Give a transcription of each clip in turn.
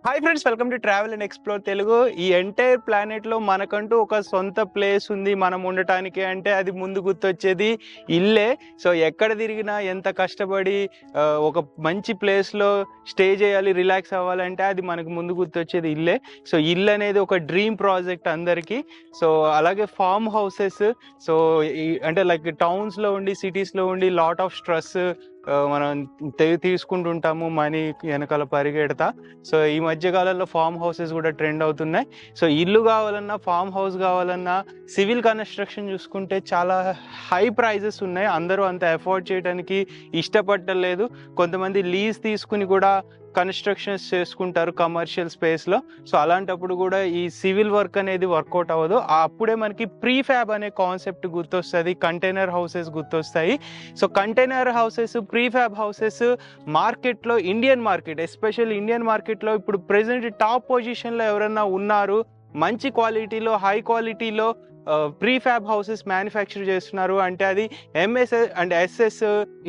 Hi friends, welcome to travel and explore Telugu. ఈ entire ప్లానెట్లో మనకంటూ ఒక సొంత ప్లేస్ ఉంది మనం ఉండటానికి అంటే అది ముందు గుర్తొచ్చేది ఇల్లే. సో ఎక్కడ తిరిగినా ఎంత కష్టపడి ఒక మంచి ప్లేస్లో స్టే చేయాలి, రిలాక్స్ అవ్వాలంటే అది మనకు ముందు గుర్తొచ్చేది ఇల్లే. సో ఇల్లు అనేది ఒక డ్రీమ్ ప్రాజెక్ట్ అందరికీ. సో అలాగే ఫార్మ్ హౌసెస్, సో అంటే లైక్ టౌన్స్లో ఉండి సిటీస్లో ఉండి లాట్ ఆఫ్ స్ట్రెస్ మనం తీసుకుంటుంటాము మనీ వెనకాల పరిగెడతా. సో ఈ మధ్య కాలంలో ఫామ్ హౌసెస్ కూడా ట్రెండ్ అవుతున్నాయి. సో ఇల్లు కావాలన్నా, ఫామ్ హౌస్ కావాలన్నా, సివిల్ కన్స్ట్రక్షన్ చూసుకుంటే చాలా హై ప్రైజెస్ ఉన్నాయి. అందరూ అంత అఫోర్డ్ చేయడానికి ఇష్టపడలేదు. కొంతమంది లీజ్ తీసుకుని కూడా కన్స్ట్రక్షన్స్ చేసుకుంటారు కమర్షియల్ స్పేస్లో. సో అలాంటప్పుడు కూడా ఈ సివిల్ వర్క్ అనేది వర్కౌట్ అవ్వదు. అప్పుడే మనకి ప్రీఫ్యాబ్ అనే కాన్సెప్ట్ గుర్తొస్తుంది, కంటైనర్ హౌసెస్ గుర్తొస్తాయి. So container houses, prefab houses మార్కెట్లో, ఇండియన్ మార్కెట్ ఎస్పెషల్లీ ఇండియన్ మార్కెట్లో ఇప్పుడు ప్రెసెంట్ టాప్ పొజిషన్లో ఎవరన్నా ఉన్నారు, మంచి క్వాలిటీలో, హై క్వాలిటీలో ప్రీఫ్యాబ్ హౌసెస్ మ్యానుఫ్యాక్చర్ చేస్తున్నారు అంటే అది MS and SS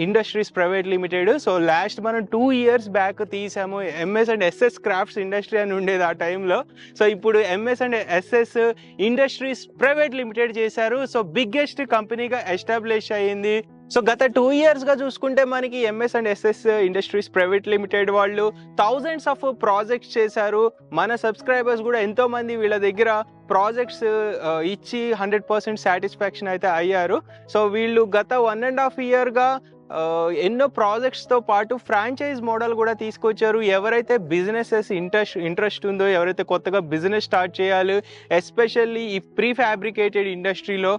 industries private limited. So last మనం 2 years బ్యాక్ తీసాము. MS and SS crafts industry అని ఉండేది ఆ టైంలో. సో ఇప్పుడు MS and SS industries private limited చేశారు. సో బిగ్గెస్ట్ కంపెనీగా ఎస్టాబ్లిష్ అయ్యింది. సో గత 2 yearsగా చూసుకుంటే మనకి MS and SS industries private limited వాళ్ళు థౌజండ్స్ ఆఫ్ ప్రాజెక్ట్స్ చేశారు. మన సబ్స్క్రైబర్స్ కూడా ఎంతో మంది వీళ్ళ దగ్గర ప్రాజెక్ట్స్ ఇచ్చి 100% సాటిస్ఫాక్షన్ అయితే అయ్యారు. సో వీళ్ళు గత 1.5 yearగా ఎన్నో ప్రాజెక్ట్స్తో పాటు ఫ్రాంచైజ్ మోడల్ కూడా తీసుకొచ్చారు. ఎవరైతే బిజినెసెస్ ఇంట్రెస్ట్ ఉందో, ఎవరైతే కొత్తగా బిజినెస్ స్టార్ట్ చేయాలి, ఎస్పెషల్లీ ఈ ప్రీ ఫ్యాబ్రికేటెడ్ ఇండస్ట్రీలో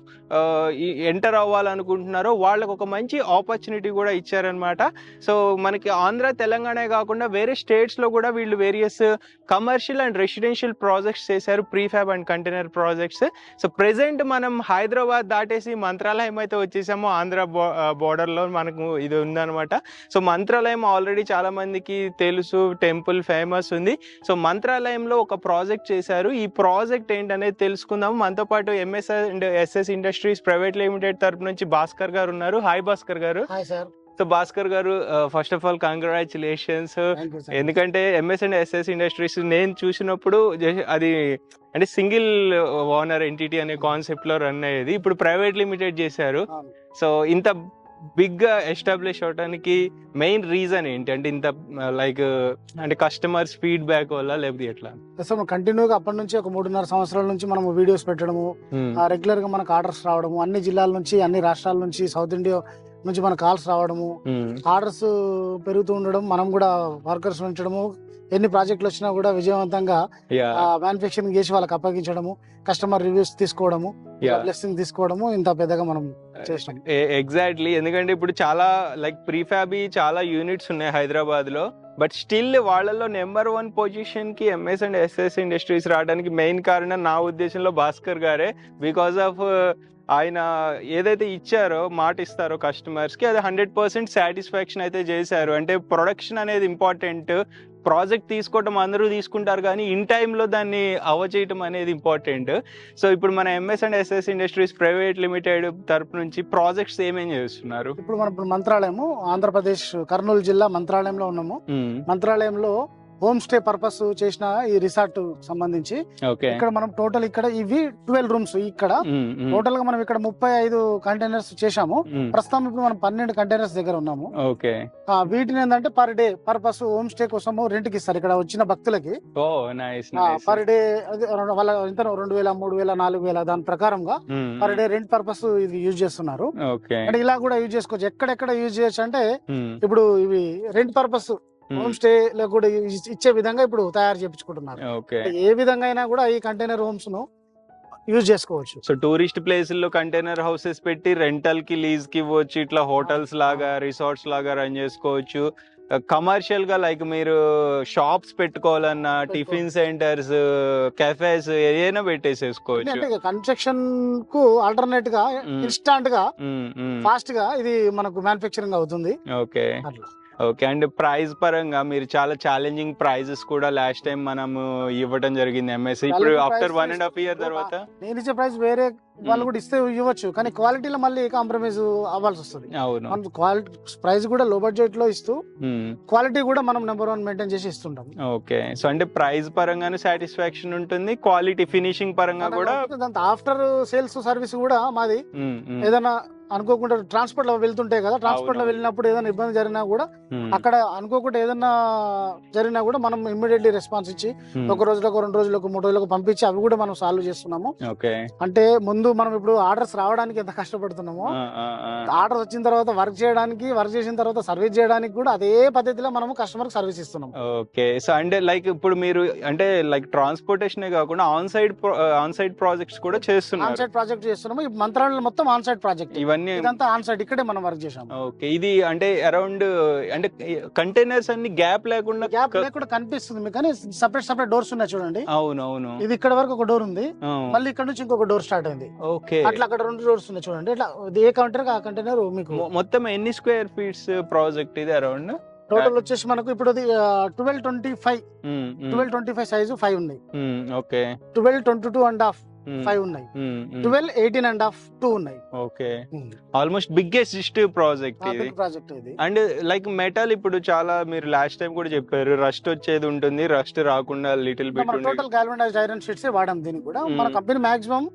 ఎంటర్ అవ్వాలనుకుంటున్నారో వాళ్ళకు ఒక మంచి ఆపర్చునిటీ కూడా ఇచ్చారనమాట. సో మనకి ఆంధ్ర, తెలంగాణ కాకుండా వేరే స్టేట్స్లో కూడా వీళ్ళు various commercial and residential projects చేశారు, prefab and container projects. So present మనం హైదరాబాద్ దాటేసి మంత్రాలయం అయితే వచ్చేసాము. ఆంధ్ర బోర్డర్లో మనకు ఇది ఉందన్నమాట. సో మంత్రాలయం ఆల్రెడీ చాలా మందికి తెలుసు, టెంపుల్ ఫేమస్ ఉంది. సో మంత్రాలయంలో ఒక ప్రాజెక్ట్ చేశారు. ఈ ప్రాజెక్ట్ ఏంటనేది తెలుసుకుందాము. మనతో పాటు MS and SS industries private limited తరపు నుంచి భాస్కర్ గారు ఉన్నారు. హాయ్ భాస్కర్ గారు. Hi sir. సో భాస్కర్ గారు, ఫస్ట్ ఆఫ్ ఆల్ కంగ్రాచులేషన్స్. ఎందుకంటే ఎంఎస్ అండ్ ఎస్ఎస్ ఇండస్ట్రీస్ నేను చూసినప్పుడు అది అంటే సింగిల్ ఓనర్ ఎంటిటీ అనే కాన్సెప్ట్ లో రన్ అయ్యేది. ఇప్పుడు ప్రైవేట్ లిమిటెడ్ చేశారు. సో ఇంత బిగ్ గా ఎస్టాబ్లిష్ అవడానికి మెయిన్ రీజన్ ఏంటి? అంటే ఇంత లైక్ అంటే కస్టమర్స్ ఫీడ్బ్యాక్ వల్ల, లేకపోతే ఎట్లా? కంటిన్యూగా అప్పటి నుంచి ఒక 3.5 సంవత్సరాల నుంచి మనం వీడియోస్ పెట్టడము, రెగ్యులర్ గా మనకు ఆర్డర్స్ రావడము, అన్ని జిల్లాల నుంచి, అన్ని రాష్ట్రాల నుంచి, సౌత్ ఇండియా నుంచి మన కాల్స్ రావడము, ఆర్డర్స్ పెరుగుతూ ఉండడం, మనం కూడా వర్కర్స్ ఉంచడము, ఎన్ని ప్రాజెక్టులు వచ్చినా కూడా విజయవంతంగా మ్యానుఫ్యాక్చరింగ్ చేసి వాళ్ళకి అప్పగించడము, కస్టమర్ రివ్యూస్ తీసుకోవడము, బ్లెస్సింగ్ తీసుకోవడము, ఇంత పెద్దగా మనం చేస్తాం. ఎగ్జాక్ట్లీ. ఎందుకంటే ఇప్పుడు చాలా లైక్ ప్రీఫ్యాబీ చాలా యూనిట్స్ ఉన్నాయి హైదరాబాద్ లో. బట్ స్టిల్ వాళ్ళలో నెంబర్ 1 పొజిషన్ కి ఎంఎస్ అండ్ ఎస్ఎస్ ఇండస్ట్రీస్ రావడానికి మెయిన్ కారణం నా ఉద్దేశంలో భాస్కర్ గారే. బికాస్ ఆఫ్ ఆయన ఏదైతే ఇచ్చారో, మాట ఇస్తారో కస్టమర్స్ కి, అది 100% సాటిస్ఫాక్షన్ అయితే చేశారు. అంటే ప్రొడక్షన్ అనేది ఇంపార్టెంట్. ప్రాజెక్ట్ తీసుకోవటం అందరూ తీసుకుంటారు, కానీ ఇన్ టైంలో దాన్ని చేయటం అనేది ఇంపార్టెంట్. సో ఇప్పుడు మన MS and SS industries private limited తరపు నుంచి ప్రాజెక్ట్స్ ఏమేం చేస్తున్నారు? ఇప్పుడు మంత్రాలయము, ఆంధ్రప్రదేశ్ కర్నూలు జిల్లా మంత్రాలయంలో ఉన్నాము. మంత్రాలయంలో హోమ్ స్టే పర్పస్ చేసిన ఈ రిసార్ట్ సంబంధించి ఇక్కడ మనం టోటల్ ఇక్కడ ఇవి 12 రూమ్స్. ఇక్కడ టోటల్ గా మనం ఇక్కడ 35 కంటైనర్స్ చేశాము. ప్రస్తుతం ఇప్పుడు మనం 12 కంటైనర్స్ దగ్గర ఉన్నాము. వీటిని ఏంటంటే per day purpose home stay కోసం రెంట్ కి ఇస్తారు. ఇక్కడ వచ్చిన భక్తులకి పర్ డే వాళ్ళ ఎంత 2,000, 3,000, 4,000 దాని ప్రకారంగా పర్ డే రెంట్ పర్పస్ ఇది యూజ్ చేస్తున్నారు. అంటే ఇలా కూడా యూజ్ చేసుకోవచ్చు. ఎక్కడెక్కడ యూజ్ చేయొచ్చు అంటే ఇప్పుడు ఇవి రెంట్ పర్పస్ హోమ్ స్టే లో కూడా ఇచ్చే విధంగా ఇప్పుడు తయారు చేయించుకుంటున్నారు. ఏ విధంగా అయినా కూడా ఈ కంటైనర్ హోమ్స్ ను యూజ్ చేసుకోవచ్చు. సో టూరిస్ట్ ప్లేసుల్లో కంటైనర్ హౌసెస్ పెట్టి రెంటల్ కి, లీజ్ కి ఇవ్వచ్చు. ఇట్లా హోటల్స్ లాగా, రిసార్ట్స్ లాగా రన్ చేసుకోవచ్చు. కమర్షియల్ గా లైక్ మీరు షాప్స్ పెట్టుకోవాలన్నా, టిఫిన్ సెంటర్స్, కెఫేస్ ఏదైనా పెట్టేసేసుకోవచ్చు. కన్స్ట్రక్షన్ కు ఆల్టర్నేట్ గా ఇన్స్టాంట్ గా ఫాస్ట్ గా ఇది మనకు మ్యానుఫ్యాక్చరింగ్ అవుతుంది. ఓకే. అండ్ ప్రైస్ పరంగా మీరు చాలా ఛాలెంజింగ్ ప్రైజెస్ కూడా లాస్ట్ టైం మనం ఇవ్వడం జరిగింది ఎంఎస్. ఇప్పుడు ఆఫ్టర్ 1.5 year తర్వాత నేను ఇచ్చే ప్రైస్ వేరే వాళ్ళు కూడా ఇస్తే ఇవ్వచ్చు, కానీ క్వాలిటీలో మళ్ళీ కాంప్రమైజ్ అవ్వాల్సి వస్తుంది. అవును. మనం క్వాలిటీ ప్రైస్ కూడా లో బడ్జెట్ లో ఇస్తూ క్వాలిటీ కూడా మనం నెంబర్ 1 మెయింటైన్ చేసి ఇస్తుంటాం. ఓకే, సో అంటే ప్రైస్ పరంగానే సాటిస్ఫాక్షన్ ఉంటుంది, క్వాలిటీ ఫినిషింగ్ పరంగా కూడా. ఆఫ్టర్ సేల్స్ సర్వీస్ కూడా మాది. ఏదైనా అనుకోకుండా ట్రాన్స్పోర్ట్ లో వెళ్తుంటాయి కదా, ట్రాన్స్పోర్ట్ లో వెళ్ళినప్పుడు ఏదైనా ఇబ్బంది జరిగినా కూడా, అక్కడ అనుకోకుండా ఏదైనా జరిగినా కూడా మనం ఇమ్మీడియట్లీ రెస్పాన్స్ ఇచ్చి ఒక రోజులకు 2 రోజులకు 3 రోజులకు పంపించి అవి కూడా మనం సాల్వ్ చేస్తున్నాము. అంటే ముందు మనం ఇప్పుడు ఆర్డర్స్ రావడానికి ఎంత కష్టపడుతున్నామో, ఆర్డర్ వచ్చిన తర్వాత వర్క్ చేసిన తర్వాత సర్వీస్ చేయడానికి కూడా అదే పద్ధతిలో మనము కస్టమర్ సర్వీస్ ఇస్తున్నాం. ఓకే, సో అంటే లైక్ ఇప్పుడు మీరు అంటే లైక్ ట్రాన్స్పోర్టేషన్ కాకుండా ఆన్ సైట్ ప్రాజెక్ట్స్ కూడా చేస్తున్నారు. ఆన్ సైట్ ప్రాజెక్ట్ చేస్తున్నాము. ఈ మంత్రాలయం మొత్తం ఆన్ సైట్ ప్రాజెక్ట్, ఇదంతా ఆన్ సైట్ ఇక్కడే మనం వర్క్ చేసాం. ఓకే, ఇది అంటే అరౌండ్ అంటే కంటైనర్స్ అన్ని గ్యాప్ లేకుండా కనిపిస్తుంది మీకు, కానీ సెపరేట్ డోర్స్ ఉన్నాయి చూడండి. అవునవును, ఇది ఇక్కడ వరకు ఒక డోర్ ఉంది, మళ్ళీ ఇక్కడ నుంచి ఇంకొక డోర్ స్టార్ట్ అయింది. ఓకే, అట్లా అక్కడ 2 డోర్స్ ఉన్నాయి చూడండి. ఇట్లా ఏ కంటైనర్ ఆ కంటైనర్ మీకు. మొత్తం ఎన్ని స్క్వేర్ ఫీట్స్ ప్రాజెక్ట్ ఇది అరౌండ్? టోటల్ వచ్చేసి మనకు ఇప్పుడు 1225 సైజు 5 ఉన్నాయి. ఓకే, 1222.5 5 ఉన్నాయి, 1218.5 2 ఉన్నాయి. ఓకే, ఆల్మోస్ట్ బిగ్గెస్ట్ ప్రాజెక్ట్ ఇది. అండ్ లైక్ మెటల్ ఇప్పుడు చాలా మీరు లాస్ట్ టైం కూడా చెప్పారు, రస్ట్ వచ్చేది ఉంటుంది, రస్ట్ రాకుండా little bit. Total galvanized iron sheets వాడాం దీనికి కూడా. మన కంపెనీ మాక్సిమం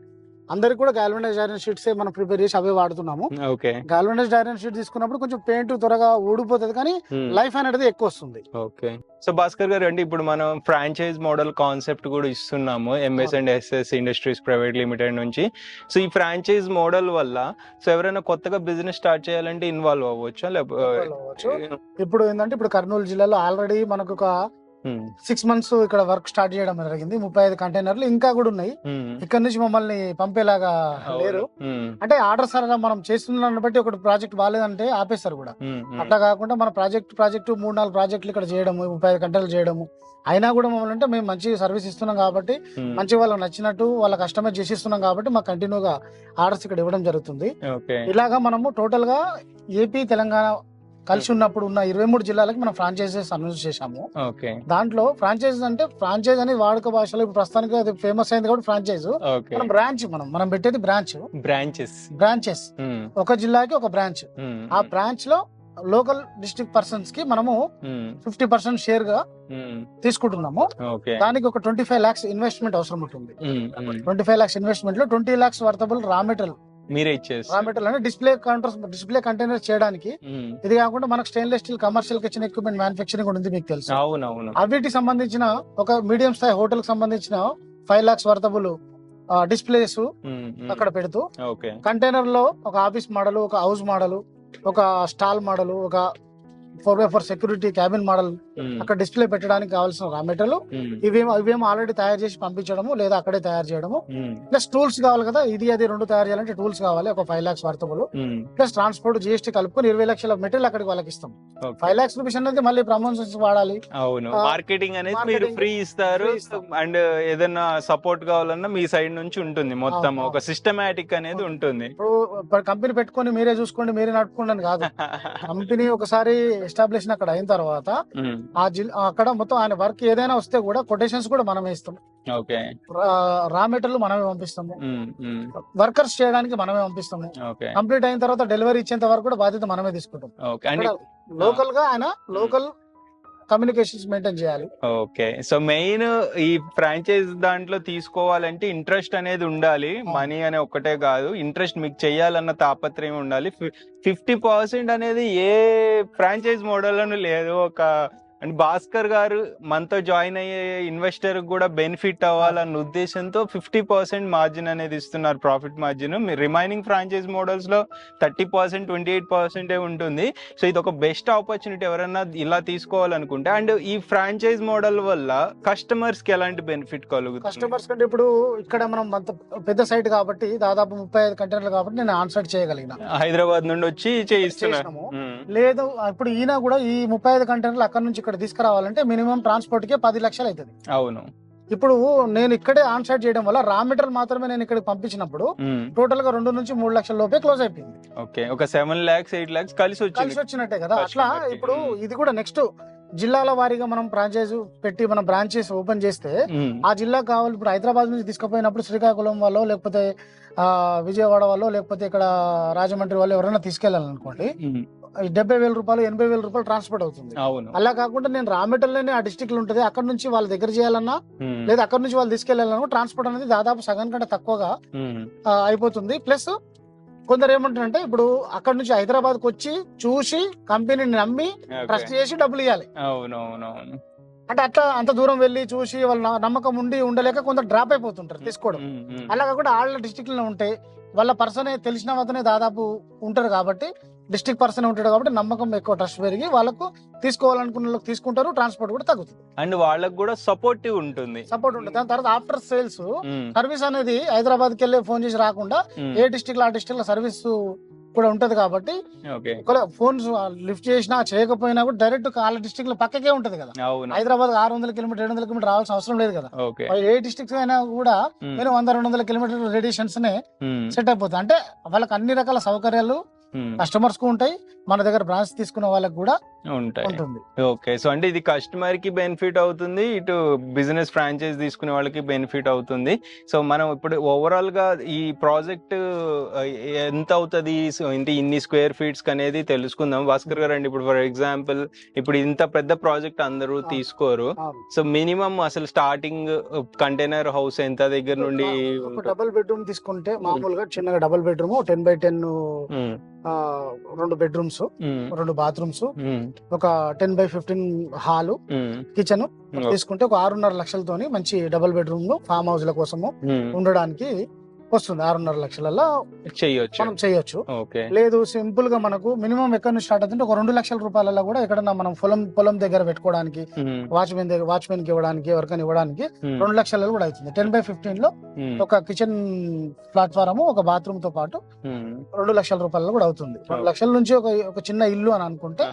అందరికి కూడా గాల్వనైజ్డ్ ఐరన్ షీట్స్ మనం ప్రిపేర్ చేసి అవే వాడుతున్నాము. ఓకే, గాల్వనైజ్డ్ ఐరన్ షీట్ తీసుకున్నప్పుడు కొంచెం పెయింట్ త్వరగా ఊడిపోతుంది, కానీ లైఫ్ అనేది ఎక్కువ వస్తుంది. ఓకే, సో భాస్కర్ గారు, అంటే ఇప్పుడు మనం ఫ్రాంచైజ్ మోడల్ కాన్సెప్ట్ కూడా ఇస్తున్నాము MS&SS ఇండస్ట్రీస్ ప్రైవేట్ లిమిటెడ్ నుంచి. సో ఈ ఫ్రాంచైజ్ మోడల్ వల్ల సో ఎవరైనా కొత్తగా బిజినెస్ స్టార్ట్ చేయాలంటే ఇన్వాల్వ్ అవ్వచ్చా? ఇప్పుడు ఏంటంటే ఇప్పుడు కర్నూలు జిల్లాలో ఆల్రెడీ మనకు ఒక 6 months ఇక్కడ వర్క్ స్టార్ట్ చేయడం జరిగింది. 35 కంటైనర్లు ఇంకా కూడా ఉన్నాయి. ఇక్కడ నుంచి మమ్మల్ని పంపేలాగా లేరు. అంటే ఆర్డర్స్ అలా మనం చేస్తున్నాన్ని బట్టి ఒక ప్రాజెక్ట్ బాగాలేదంటే ఆపేస్తారు కూడా. అట్లా కాకుండా మన ప్రాజెక్టు 3-4 ప్రాజెక్టులు ఇక్కడ చేయడము, 35 కంటైనర్లు చేయడము, అయినా కూడా మమ్మల్ని అంటే మేము మంచి సర్వీస్ ఇస్తున్నాం కాబట్టి, మంచి వాళ్ళకి నచ్చినట్టు వాళ్ళ కస్టమైజ్ చేసి ఇస్తున్నాం కాబట్టి మాకు కంటిన్యూగా ఆర్డర్స్ ఇక్కడ ఇవ్వడం జరుగుతుంది. ఇలాగా మనము టోటల్ గా ఏపీ తెలంగాణ కలిసి ఉన్నప్పుడు ఉన్న 23 జిల్లాలకు మనం ఫ్రాంచైజెస్ అనౌన్స్ చేశాము. దాంట్లో ఫ్రాంచైజ్ అంటే ఫ్రాంచైజ్ అనేది వాడుక భాషలో ఇప్పుడు ప్రస్తుతానికి అది ఫేమస్ అయింది కాబట్టి ఫ్రాంచైజ్. మనం బ్రాంచ్ మనం పెట్టేది బ్రాంచెస్ ఒక జిల్లాకి ఒక బ్రాంచ్. ఆ బ్రాంచ్ లో లోకల్ డిస్ట్రిక్ట్ పర్సన్స్ కి మనము 50% షేర్ గా తీసుకుంటున్నాము. దానికి ఒక 25 lakhs ఇన్వెస్ట్మెంట్ అవసరం ఉంటుంది. 25 lakhs ఇన్వెస్ట్మెంట్ లో 20 lakhs వర్తబుల్ రా మెటీరియల్ మీరే ఇచ్చేసి, రా మెటీరియల్ అంటే డిస్ప్లే కంటైనర్ చేయడానికి. ఇది కాకుండా మనకు stainless steel commercial kitchen equipment manufacturing ఉంది, మీకు తెలుసు. అవిటికి సంబంధించిన ఒక మీడియం స్థాయి హోటల్ కి సంబంధించిన 5 lakhs వర్తబుల్ డిస్ప్లేస్ అక్కడ పెడుతూ, కంటైనర్ లో ఒక ఆఫీస్ మోడల్, ఒక హౌస్ మోడల్, ఒక స్టాల్ మోడల్, ఒక 4x4 సెక్యూరిటీ క్యాబిన్ మోడల్ అక్కడ డిస్ప్లే పెట్టడానికి కావాల్సిన రా మెటీరియల్ ఇవేమో ఆల్రెడీ తయారు చేసి పంపించడము, లేదా అక్కడే తయారు చేయడము. ప్లస్ టూల్స్ కావాలి కదా, ఇది 2 తయారు చేయాలంటే టూల్స్ కావాలి, ఒక 5 lakhs worthable. Plus transport GST కలుపుకొని 20 lakhs మెటీరియల్ అక్కడికి వాళ్ళకి ఇస్తాం. 5 lakhs రూపీస్ అనేది మళ్ళీ ప్రమోషన్స్ వాడాలి, మార్కెటింగ్ అనేది మీరు ఫ్రీ ఇస్తారు. అండ్ ఏదైనా సపోర్ట్ కావాలన్నా మీ సైడ్ నుంచి ఉంటుంది, మొత్తం ఒక సిస్టమాటిక్ అనేది ఉంటుంది. ఇప్పుడు కంపెనీ పెట్టుకొని మీరే చూసుకోండి, మీరే నడుపుకోండి కాదు. కంపెనీ ఒకసారి ఎస్టాబ్లిష్ అక్కడ అయిన తర్వాత అక్కడ మొత్తం ఆయన వర్క్ ఏదైనా వస్తే కూడా కొటేషన్స్ కూడా మనమే ఇస్తాం. రా మెటీరియల్ మనమే పంపిస్తాము, వర్కర్స్ చేయడానికి మనమే పంపిస్తాము. కంప్లీట్ అయిన తర్వాత డెలివరీ ఇచ్చేంత వరకు కూడా బాధ్యత మనమే తీసుకుంటాం. లోకల్ గా ఆయన లోకల్ కమ్యూనికేషన్స్ మెయింటైన్ చేయాలి. ఓకే, సో మెయిన్ ఈ ఫ్రాంచైజ్ దాంట్లో తీసుకోవాలంటే ఇంట్రెస్ట్ అనేది ఉండాలి, మనీ అనే ఒక్కటే కాదు, ఇంట్రెస్ట్ మీకు చెయ్యాలన్న తాపత్రయం ఉండాలి. 50% అనేది ఏ ఫ్రాంచైజ్ మోడల్ అని లేదు. ఒక అండ్ భాస్కర్ గారు మనతో జాయిన్ అయ్యే ఇన్వెస్టర్ కూడా బెనిఫిట్ అవ్వాలన్న ఉద్దేశంతో 50% మార్జిన్ అనేది ఇస్తున్నారు, profit margin. Remaining franchise models లో 30%, 28% ఉంటుంది. సో ఇది ఒక బెస్ట్ ఆపర్చునిటీ ఎవరైనా ఇలా తీసుకోవాలనుకుంటే. అండ్ ఈ ఫ్రాంచైజ్ మోడల్ వల్ల కస్టమర్స్ కి ఎలాంటి బెనిఫిట్ కలుగుతుంది? కస్టమర్స్ కంటే ఇప్పుడు ఇక్కడ మనం పెద్ద సైట్ కాబట్టి దాదాపు 35 కంటైనర్లు కాబట్టి నేను ఆన్ సైట్ చేయగలిగిన, హైదరాబాద్ నుండి వచ్చి చేయిస్తున్నాము. లేదు ఇప్పుడు ఈయన కూడా ఈ 35 కంటైనర్లు అక్కడ నుంచి తీసుకురావాలంటే మినిమం ట్రాన్స్పోర్ట్ కే 10 లక్షలు అవుతుంది. అవును, ఇప్పుడు నేను ఇక్కడే ఆన్ సైట్ చేయడం వల్ల రా మెటీరియల్ మాత్రమే నేను ఇక్కడ పంపించినప్పుడు టోటల్ గా 2 నుంచి 3 లక్షల లోపే క్లోజ్ అయిపోయింది. ఓకే, ఒక 7 lakhs 8 lakhs కలిసి వచ్చినట్టే కదా. అట్లా ఇప్పుడు ఇది కూడా నెక్స్ట్ జిల్లాల వారీగా మనం ఫ్రాంచైజ్ పెట్టి మనం బ్రాంచెస్ ఓపెన్ చేస్తే ఆ జిల్లా కావాలి. ఇప్పుడు హైదరాబాద్ నుంచి తీసుకుపోయినప్పుడు శ్రీకాకుళం వాళ్ళు లేకపోతే విజయవాడ వాళ్ళు లేకపోతే ఇక్కడ రాజమండ్రి వాళ్ళు ఎవరైనా తీసుకెళ్లాలనుకోండి 70,000 రూపాయలు 80,000 రూపాయలు ట్రాన్స్పోర్ట్ అవుతుంది. అలా కాకుండా నేను రా మెటీరియల్ ఆ డిస్ట్రిక్ట్ లో ఉంటుంది, అక్కడ నుంచి వాళ్ళ దగ్గర చేయాలన్నా లేదా అక్కడ నుంచి వాళ్ళు తీసుకెళ్లాలన్నా ట్రాన్స్పోర్ట్ అనేది దాదాపు సగం కంటే తక్కువగా అయిపోతుంది. ప్లస్ కొందరు ఏమంటారంటే ఇప్పుడు అక్కడ నుంచి హైదరాబాద్ కు వచ్చి చూసి కంపెనీని నమ్మి ట్రస్ట్ చేసి డబ్బులు ఇవ్వాలి. అంటే అట్లా అంత దూరం వెళ్ళి చూసి వాళ్ళ నమ్మకం ఉండి ఉండలేక కొందరు డ్రాప్ అయిపోతుంటారు తీసుకోవడం. అలా కాకుండా వాళ్ళ డిస్ట్రిక్ట్ లో ఉంటే వాళ్ళ పర్సనే తెలిసిన వద్దనే దాదాపు ఉంటారు కాబట్టి డిస్ట్రిక్ట్ పర్సన్ ఉంటాడు కాబట్టి నమ్మకం ఎక్కువ ట్రస్ట్ పెరిగి వాళ్ళకు తీసుకోవాలనుకున్న వాళ్ళకి తీసుకుంటారు, ట్రాన్స్పోర్ట్ కూడా తగ్గుతుంది అండ్ వాళ్ళకి కూడా సపోర్ట్ ఉంటుంది. దాని తర్వాత ఆఫ్టర్ సేల్స్ సర్వీస్ అనేది హైదరాబాద్ కి వెళ్ళి ఫోన్ చేసి రాకుండా ఏ డిస్ట్రిక్ట్ లో ఆ డిస్ట్రిక్ట్ లో సర్వీస్ కూడా ఉంటది కాబట్టి ఫోన్స్ లిఫ్ట్ చేసినా చేయకపోయినా కూడా డైరెక్ట్ వాళ్ళ డిస్ట్రిక్ట్ లో పక్కకే ఉంటది కదా. హైదరాబాద్ 600 కిలోమీటర్ 700 కిలోమీటర్ రావాల్సిన అవసరం లేదు కదా. ఏ డిస్ట్రిక్ట్ అయినా కూడా నేను 100-200 కిలోమీటర్ రేడియేషన్స్ నే సెట్ అయిపోతుంది. అంటే వాళ్ళకి అన్ని రకాల సౌకర్యాలు కస్టమర్స్ కు ఉంటాయి, మన దగ్గర బ్రాంచ్ తీసుకున్న వాళ్ళకి కూడా ఉంటుంది. ఓకే, సో అంటే ఇది కస్టమర్ కి బెనిఫిట్ అవుతుంది, ఇటు బిజినెస్ ఫ్రాంచైజ్ తీసుకునే వాళ్ళకి బెనిఫిట్ అవుతుంది. సో మనం ఇప్పుడు ఓవరాల్ గా ఈ ప్రాజెక్ట్ ఎంత అవుతుంది ఇంటి ఇన్ని స్క్వేర్ ఫీట్స్ అనేది తెలుసుకుందాం. భాస్కర్ గారు అండి, ఇప్పుడు ఫర్ ఎగ్జాంపుల్ ఇప్పుడు ఇంత పెద్ద ప్రాజెక్ట్ అందరూ తీసుకోరు, సో మినిమం అసలు స్టార్టింగ్ కంటైనర్ హౌస్ ఎంత దగ్గర నుండి? డబుల్ బెడ్రూమ్ తీసుకుంటే మామూలుగా చిన్నగా double bedroom 10x10 2 bedrooms 2 bathrooms ఒక 10x15 హాలు కిచెన్ తీసుకుంటే ఒక 6.5 లక్షలతోని మంచి డబుల్ బెడ్రూమ్ ఫామ్ హౌస్ ల కోసము ఉండడానికి వస్తుంది. 6.5 లక్షలలో మనం చేయొచ్చు. లేదు సింపుల్ గా మనకు మినిమం ఎక్కడ నుంచి స్టార్ట్ అవుతుంటే ఒక 2 లక్షల రూపాయలలో కూడా ఎక్కడన్నా మనం పొలం దగ్గర పెట్టుకోవడానికి, వాచ్మెన్ కి ఇవ్వడానికి, ఎవరికైనా ఇవ్వడానికి 2 లక్షలలో కూడా అవుతుంది. 10x15 లో ఒక కిచెన్ ప్లాట్ఫారం ఒక బాత్రూమ్ తో పాటు 2 లక్షల రూపాయలలో కూడా అవుతుంది. 2 లక్షల నుంచి ఒక చిన్న ఇల్లు అని అనుకుంటే